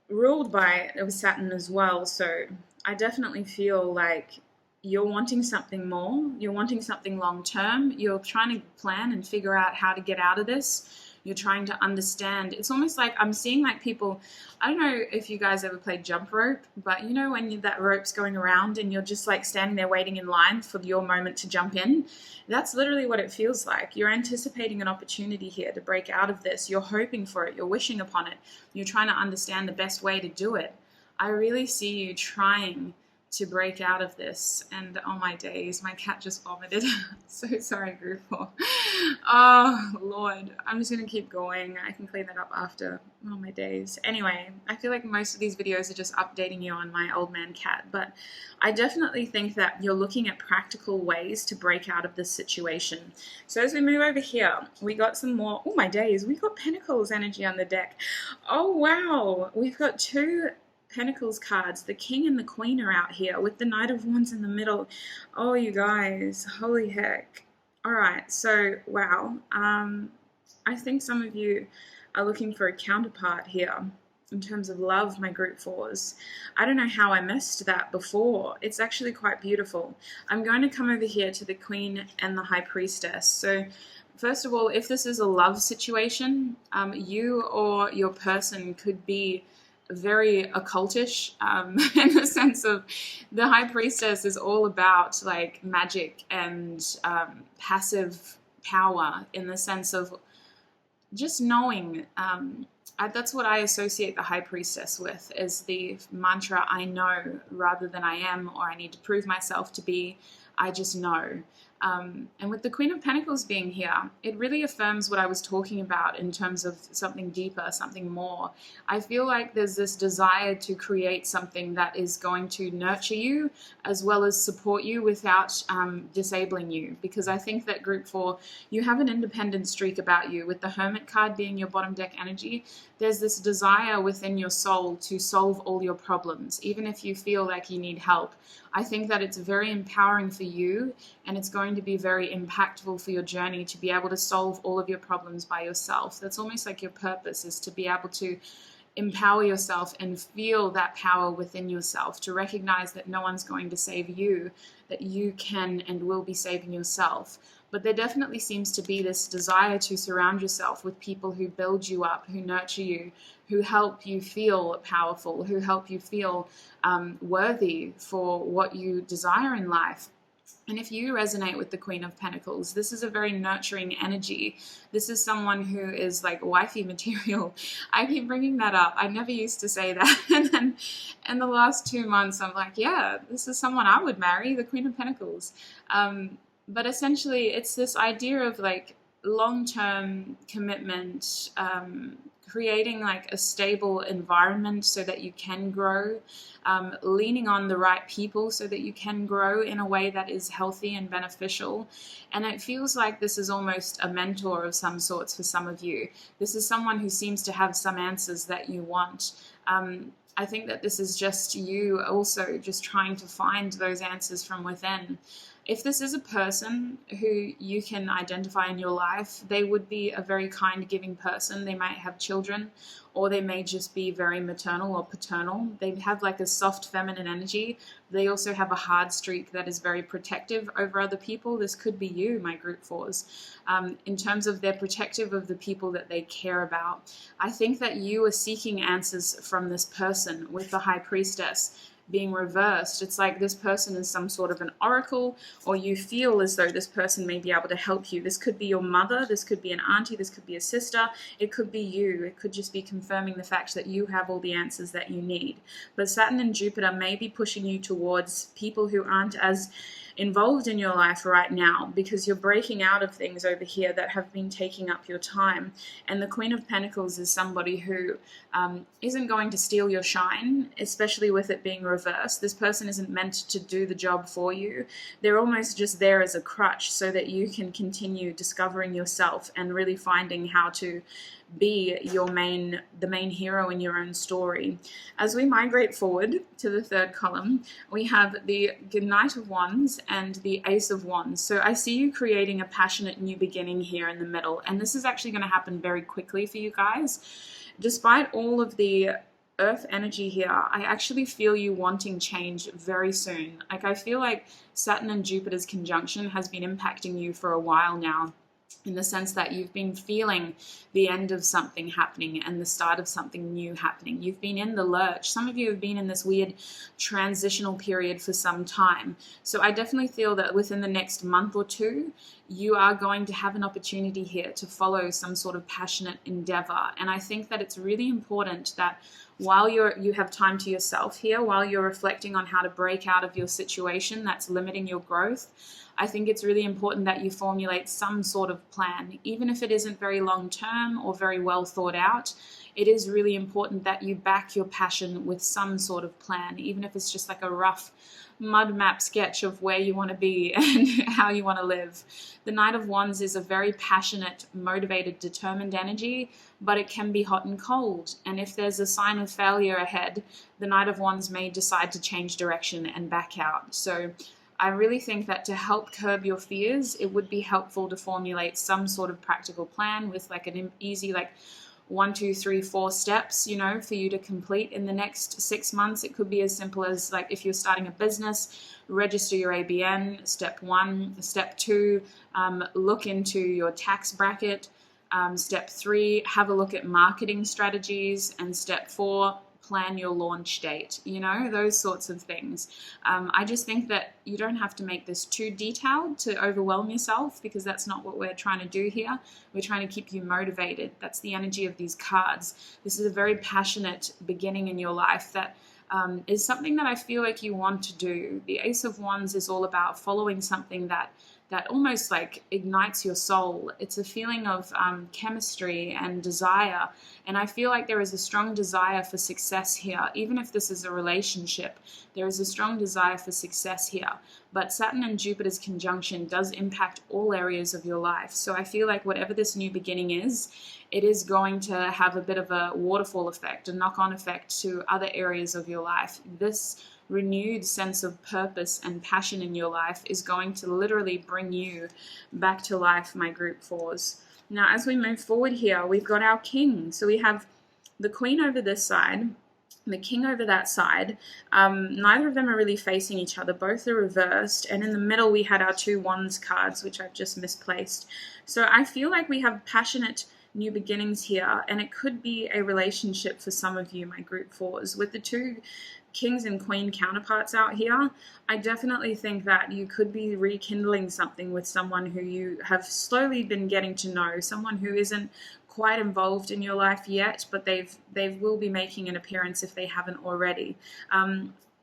ruled by Saturn as well. So I definitely feel like you're wanting something more. You're wanting something long-term. You're trying to plan and figure out how to get out of this. You're trying to understand. It's almost like I'm seeing like people, I don't know if you guys ever played jump rope, but you know when that rope's going around and you're just like standing there waiting in line for your moment to jump in? That's literally what it feels like. You're anticipating an opportunity here to break out of this. You're hoping for it. You're wishing upon it. You're trying to understand the best way to do it. I really see you trying to break out of this. And oh my days, my cat just vomited. So sorry, group 4. Oh Lord, I'm just gonna keep going. I can clean that up after. Oh my days. Anyway, I feel like most of these videos are just updating you on my old man cat, but I definitely think that you're looking at practical ways to break out of this situation. So as we move over here, we got some more, oh my days, we got Pentacles energy on the deck. Oh wow, we've got 2 Pentacles cards. The King and the Queen are out here with the Knight of Wands in the middle. Oh, you guys, holy heck. All right, so wow. I think some of you are looking for a counterpart here in terms of love, my group 4s. I don't know how I missed that before. It's actually quite beautiful. I'm going to come over here to the Queen and the High Priestess. So first of all, if this is a love situation, you or your person could be very occultish, in the sense of the High Priestess is all about like magic and passive power, in the sense of just knowing. That's what I associate the High Priestess with, is the mantra, I know, rather than I am, or I need to prove myself to be. I just know. And with the Queen of Pentacles being here, it really affirms what I was talking about in terms of something deeper, something more. I feel like there's this desire to create something that is going to nurture you as well as support you without disabling you. Because I think that group 4, you have an independent streak about you. With the Hermit card being your bottom deck energy, there's this desire within your soul to solve all your problems, even if you feel like you need help. I think that it's very empowering for you, and it's going to be very impactful for your journey to be able to solve all of your problems by yourself. That's almost like your purpose, is to be able to empower yourself and feel that power within yourself, to recognize that no one's going to save you, that you can and will be saving yourself. But there definitely seems to be this desire to surround yourself with people who build you up, who nurture you, who help you feel powerful, who help you feel worthy for what you desire in life. And if you resonate with the Queen of Pentacles, this is a very nurturing energy. This is someone who is like wifey material. I keep bringing that up. I never used to say that. And then in the last 2 months, I'm like, yeah, this is someone I would marry, the Queen of Pentacles. But essentially, it's this idea of like long-term commitment, creating like a stable environment so that you can grow, leaning on the right people so that you can grow in a way that is healthy and beneficial. And it feels like this is almost a mentor of some sorts for some of you. This is someone who seems to have some answers that you want. I think that this is just you also just trying to find those answers from within. If this is a person who you can identify in your life, they would be a very kind, giving person. They might have children, or they may just be very maternal or paternal. They have like a soft feminine energy. They also have a hard streak that is very protective over other people. This could be you, my group fours. In terms of they're protective of the people that they care about. I think that you are seeking answers from this person with the High Priestess being reversed. It's like this person is some sort of an oracle, or you feel as though this person may be able to help you. This could be your mother, this could be an auntie, this could be a sister, it could be you. It could just be confirming the fact that you have all the answers that you need. But Saturn and Jupiter may be pushing you towards people who aren't as involved in your life right now, because you're breaking out of things over here that have been taking up your time. And the Queen of Pentacles is somebody who isn't going to steal your shine, especially with it being reversed. This person isn't meant to do the job for you. They're almost just there as a crutch so that you can continue discovering yourself and really finding how to be the main hero in your own story. As we migrate forward to the third column, we have the Knight of Wands and the Ace of Wands. So I see you creating a passionate new beginning here in the middle, and this is actually going to happen very quickly for you guys. Despite all of the Earth energy here, I actually feel you wanting change very soon. Like, I feel like Saturn and Jupiter's conjunction has been impacting you for a while now, in the sense that you've been feeling the end of something happening and the start of something new happening. You've been in the lurch. Some of you have been in this weird transitional period for some time. So I definitely feel that within the next month or two, you are going to have an opportunity here to follow some sort of passionate endeavor. And I think that it's really important that while you have time to yourself here, while you're reflecting on how to break out of your situation that's limiting your growth, I think it's really important that you formulate some sort of plan. Even if it isn't very long term or very well thought out, it is really important that you back your passion with some sort of plan, even if it's just like a rough mud map sketch of where you want to be and how you want to live. The Knight of Wands is a very passionate, motivated, determined energy, but it can be hot and cold. And if there's a sign of failure ahead, the Knight of Wands may decide to change direction and back out. So I really think that to help curb your fears, it would be helpful to formulate some sort of practical plan with like an easy, like 1, 2, 3, 4 steps, for you to complete in the next 6 months. It could be as simple as, like, if you're starting a business, register your ABN, step 1. Step 2, look into your tax bracket. Step 3, have a look at marketing strategies. And step 4, plan your launch date, those sorts of things. I just think that you don't have to make this too detailed to overwhelm yourself, because that's not what we're trying to do here. We're trying to keep you motivated. That's the energy of these cards. This is a very passionate beginning in your life that is something that I feel like you want to do. The Ace of Wands is all about following something that almost like ignites your soul. It's a feeling of chemistry and desire. And I feel like there is a strong desire for success here. Even if this is a relationship, there is a strong desire for success here. But Saturn and Jupiter's conjunction does impact all areas of your life. So I feel like whatever this new beginning is, it is going to have a bit of a waterfall effect, a knock-on effect to other areas of your life. This renewed sense of purpose and passion in your life is going to literally bring you back to life, my group fours. Now, as we move forward here, we've got our king. So we have the queen over this side, the king over that side. Neither of them are really facing each other. Both are reversed. And in the middle, we had our 2 wands cards, which I've just misplaced. So I feel like we have passionate new beginnings here, and it could be a relationship for some of you, my group fours. With the 2 kings and queen counterparts out here, I definitely think that you could be rekindling something with someone who you have slowly been getting to know, someone who isn't quite involved in your life yet, but they will be making an appearance if they haven't already.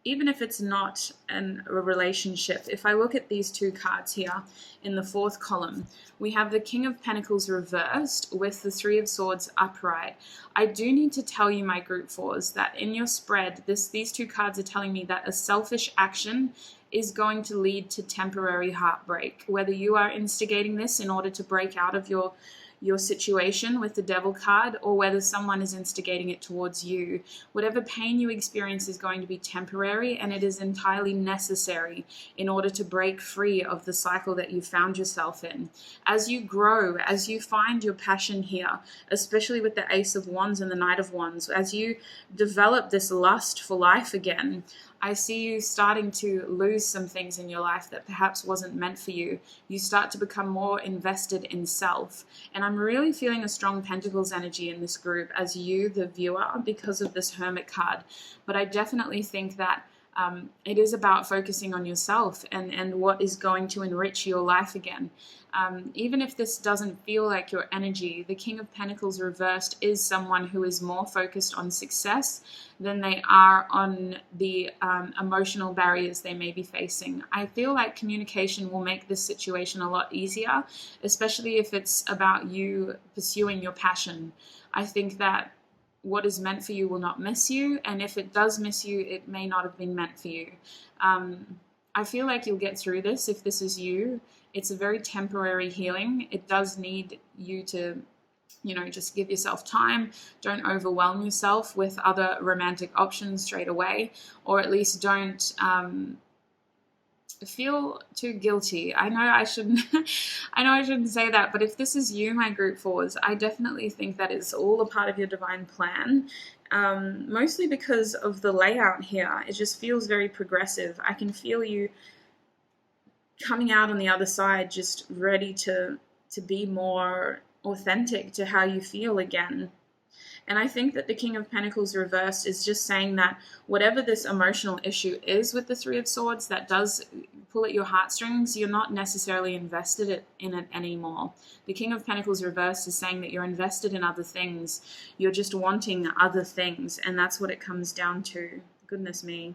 Even if it's not a relationship, if I look at these 2 cards here in the 4th column, we have the King of Pentacles reversed with the 3 of Swords upright. I do need to tell you, my group fours, that in your spread, these 2 cards are telling me that a selfish action is going to lead to temporary heartbreak. Whether you are instigating this in order to break out of your your situation with the Devil card or whether someone is instigating it towards you. Whatever pain you experience is going to be temporary, and it is entirely necessary in order to break free of the cycle that you found yourself in. As you grow, as you find your passion here, especially with the Ace of Wands and the Knight of Wands, as you develop this lust for life again, I see you starting to lose some things in your life that perhaps wasn't meant for you. You start to become more invested in self. And I'm really feeling a strong Pentacles energy in this group as you, the viewer, because of this Hermit card. But I definitely think that it is about focusing on yourself and what is going to enrich your life again. Even if this doesn't feel like your energy, the King of Pentacles reversed is someone who is more focused on success than they are on the emotional barriers they may be facing. I feel like communication will make this situation a lot easier, especially if it's about you pursuing your passion. I think that what is meant for you will not miss you, and if it does miss you, it may not have been meant for you. I feel like you'll get through this if this is you. It's a very temporary healing. It does need you to, just give yourself time. Don't overwhelm yourself with other romantic options straight away, or at least don't feel too guilty. I know I shouldn't say that, but if this is you, my group fours, I definitely think that it's all a part of your divine plan. Mostly because of the layout here. It just feels very progressive. I can feel you coming out on the other side, just ready to be more authentic to how you feel again. And I think that the King of Pentacles reversed is just saying that whatever this emotional issue is with the Three of Swords that does pull at your heartstrings, you're not necessarily invested in it anymore. The King of Pentacles reversed is saying that you're invested in other things. You're just wanting other things, and that's what it comes down to. Goodness me.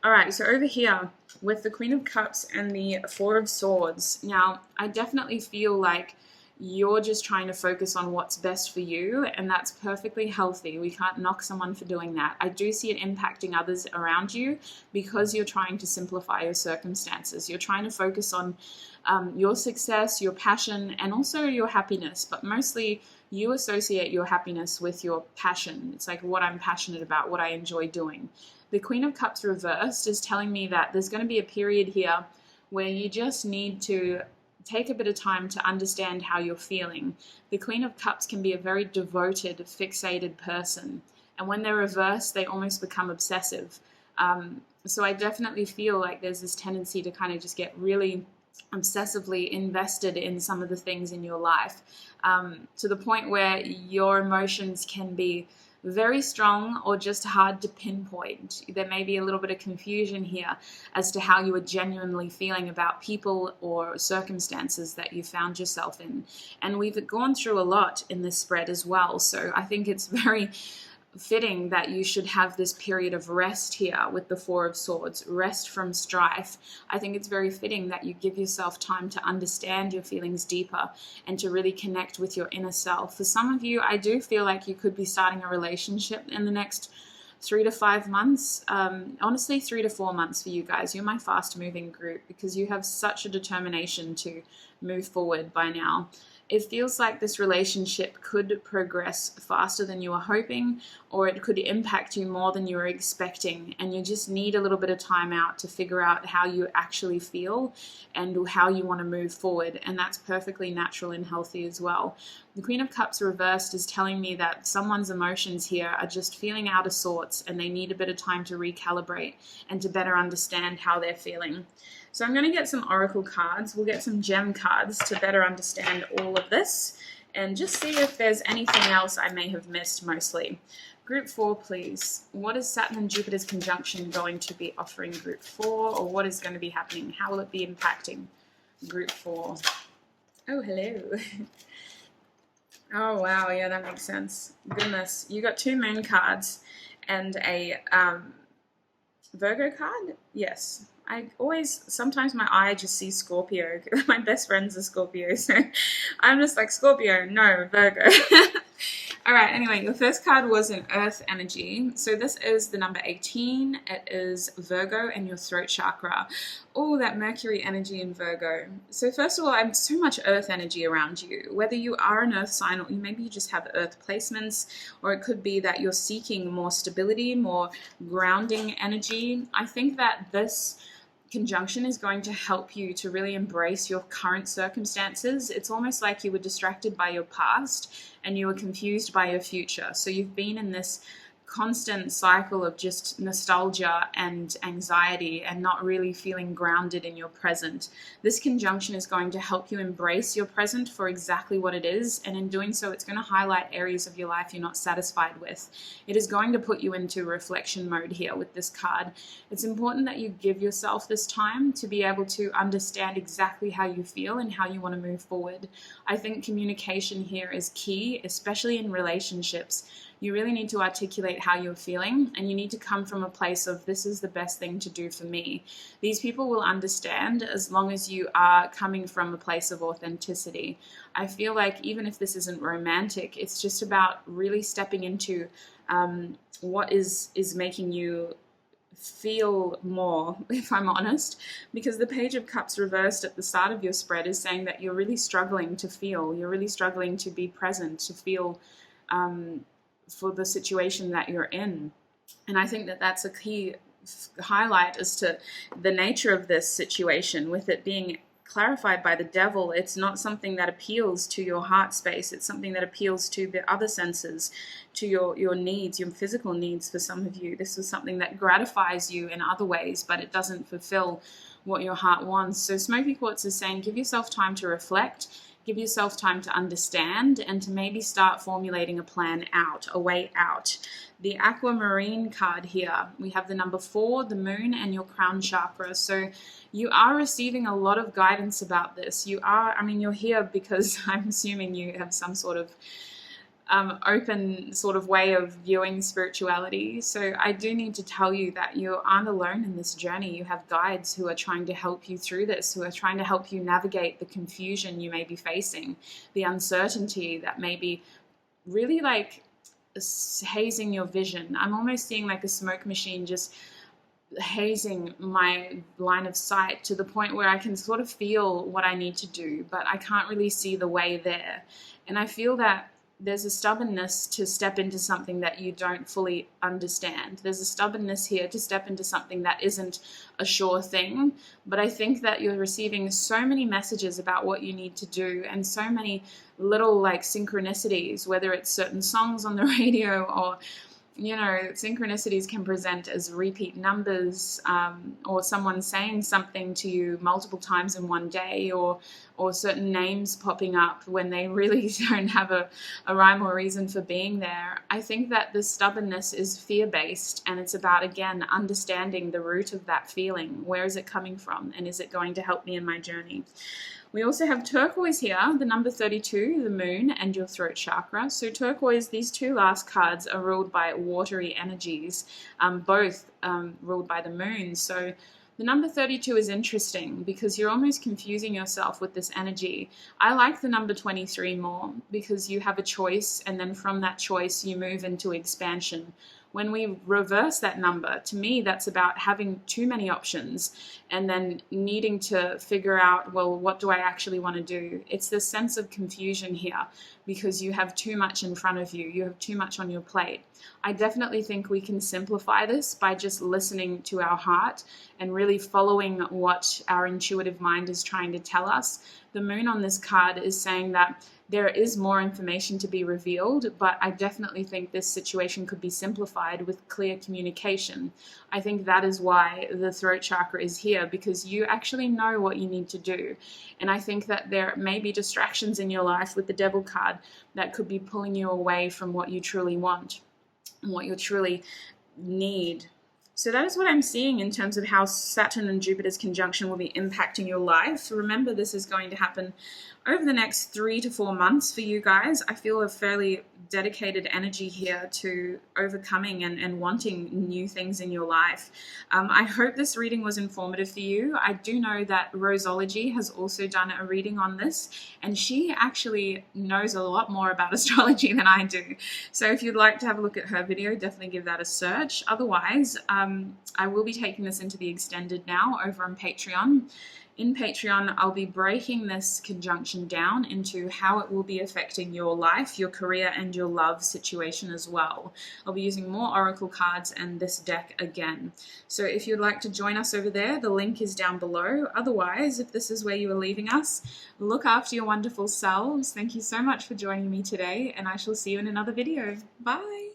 All right, so over here with the Queen of Cups and the Four of Swords. Now, I definitely feel like you're just trying to focus on what's best for you, and that's perfectly healthy. We can't knock someone for doing that. I do see it impacting others around you because you're trying to simplify your circumstances. You're trying to focus on your success, your passion, and also your happiness, but mostly you associate your happiness with your passion. It's like what I'm passionate about, what I enjoy doing. The Queen of Cups reversed is telling me that there's going to be a period here where you just need to take a bit of time to understand how you're feeling. The Queen of Cups can be a very devoted, fixated person. And when they're reversed, they almost become obsessive. So I definitely feel like there's this tendency to kind of just get really obsessively invested in some of the things in your life, to the point where your emotions can be very strong or just hard to pinpoint. There may be a little bit of confusion here as to how you are genuinely feeling about people or circumstances that you found yourself in. And we've gone through a lot in this spread as well. So I think it's very fitting that you should have this period of rest here with the Four of Swords, rest from strife. I think it's very fitting that you give yourself time to understand your feelings deeper and to really connect with your inner self. For some of you, I do feel like you could be starting a relationship in the next 3 to 5 months. Honestly, 3 to 4 months for you guys. You're my fast moving group because you have such a determination to move forward by now. It feels like this relationship could progress faster than you were hoping, or it could impact you more than you were expecting, and you just need a little bit of time out to figure out how you actually feel and how you want to move forward, and that's perfectly natural and healthy as well. The Queen of Cups reversed is telling me that someone's emotions here are just feeling out of sorts, and they need a bit of time to recalibrate and to better understand how they're feeling. So I'm going to get some oracle cards. We'll get some gem cards to better understand all of this and just see if there's anything else I may have missed mostly. Group 4, please. What is Saturn and Jupiter's conjunction going to be offering Group 4, or what is going to be happening? How will it be impacting Group 4? Oh, hello. Oh, wow. Yeah, that makes sense. Goodness. You got 2 moon cards and a Virgo card? Yes. Sometimes my eye just sees Scorpio. My best friend's a Scorpio, so I'm just like, Scorpio, no, Virgo. All right, anyway, your first card was an earth energy. So this is the number 18. It is Virgo and your throat chakra. Oh, that Mercury energy in Virgo. So first of all, I'm so much earth energy around you. Whether you are an earth sign or maybe you just have earth placements, or it could be that you're seeking more stability, more grounding energy. I think that this conjunction is going to help you to really embrace your current circumstances. It's almost like you were distracted by your past and you were confused by your future. So you've been in this constant cycle of just nostalgia and anxiety and not really feeling grounded in your present. This conjunction is going to help you embrace your present for exactly what it is, and in doing so, it's going to highlight areas of your life you're not satisfied with. It is going to put you into reflection mode here with this card. It's important that you give yourself this time to be able to understand exactly how you feel and how you want to move forward. I think communication here is key, especially in relationships. You really need to articulate how you're feeling, and you need to come from a place of, this is the best thing to do for me. These people will understand as long as you are coming from a place of authenticity. I feel like even if this isn't romantic, it's just about really stepping into what is making you feel more, if I'm honest, because the Page of Cups reversed at the start of your spread is saying that you're really struggling to feel, you're really struggling to be present, to feel for the situation that you're in. And I think that that's a key highlight as to the nature of this situation, with it being clarified by the devil. It's not something that appeals to your heart space. It's something that appeals to the other senses, to your needs, your physical needs for some of you. This is something that gratifies you in other ways, but it doesn't fulfill what your heart wants. So Smoky Quartz is saying, give yourself time to reflect. Give yourself time to understand and to maybe start formulating a plan out, a way out. The aquamarine card here, we have the number 4, the moon, and your crown chakra. So you are receiving a lot of guidance about this. You're here because I'm assuming you have some sort of open sort of way of viewing spirituality. So I do need to tell you that you aren't alone in this journey. You have guides who are trying to help you through this, who are trying to help you navigate the confusion you may be facing, the uncertainty that may be really like hazing your vision. I'm almost seeing like a smoke machine just hazing my line of sight to the point where I can sort of feel what I need to do, but I can't really see the way there. And I feel that there's a stubbornness to step into something that you don't fully understand. There's a stubbornness here to step into something that isn't a sure thing. But I think that you're receiving so many messages about what you need to do, and so many little like synchronicities, whether it's certain songs on the radio or synchronicities can present as repeat numbers, or someone saying something to you multiple times in one day, or certain names popping up when they really don't have a rhyme or reason for being there. I think that the stubbornness is fear-based, and it's about, again, understanding the root of that feeling. Where is it coming from, and is it going to help me in my journey? We also have turquoise here, the number 32, the moon, and your throat chakra. So turquoise, these two last cards are ruled by watery energies, both ruled by the moon. So the number 32 is interesting because you're almost confusing yourself with this energy. I like the number 23 more because you have a choice, and then from that choice you move into expansion. When we reverse that number, to me, that's about having too many options and then needing to figure out, well, what do I actually want to do? It's this sense of confusion here because you have too much in front of you. You have too much on your plate. I definitely think we can simplify this by just listening to our heart and really following what our intuitive mind is trying to tell us. The moon on this card is saying that there is more information to be revealed, but I definitely think this situation could be simplified with clear communication. I think that is why the throat chakra is here, because you actually know what you need to do. And I think that there may be distractions in your life with the devil card that could be pulling you away from what you truly want and what you truly need. So that is what I'm seeing in terms of how Saturn and Jupiter's conjunction will be impacting your life. Remember, this is going to happen over the next 3 to 4 months for you guys. I feel a fairly dedicated energy here to overcoming and wanting new things in your life. I hope this reading was informative for you. I do know that Roseology has also done a reading on this, and she actually knows a lot more about astrology than I do. So if you'd like to have a look at her video, definitely give that a search. Otherwise, I will be taking this into the extended now over on Patreon. In Patreon, I'll be breaking this conjunction down into how it will be affecting your life, your career, and your love situation as well. I'll be using more oracle cards and this deck again. So if you'd like to join us over there, the link is down below. Otherwise, if this is where you are leaving us, look after your wonderful selves. Thank you so much for joining me today, and I shall see you in another video. Bye!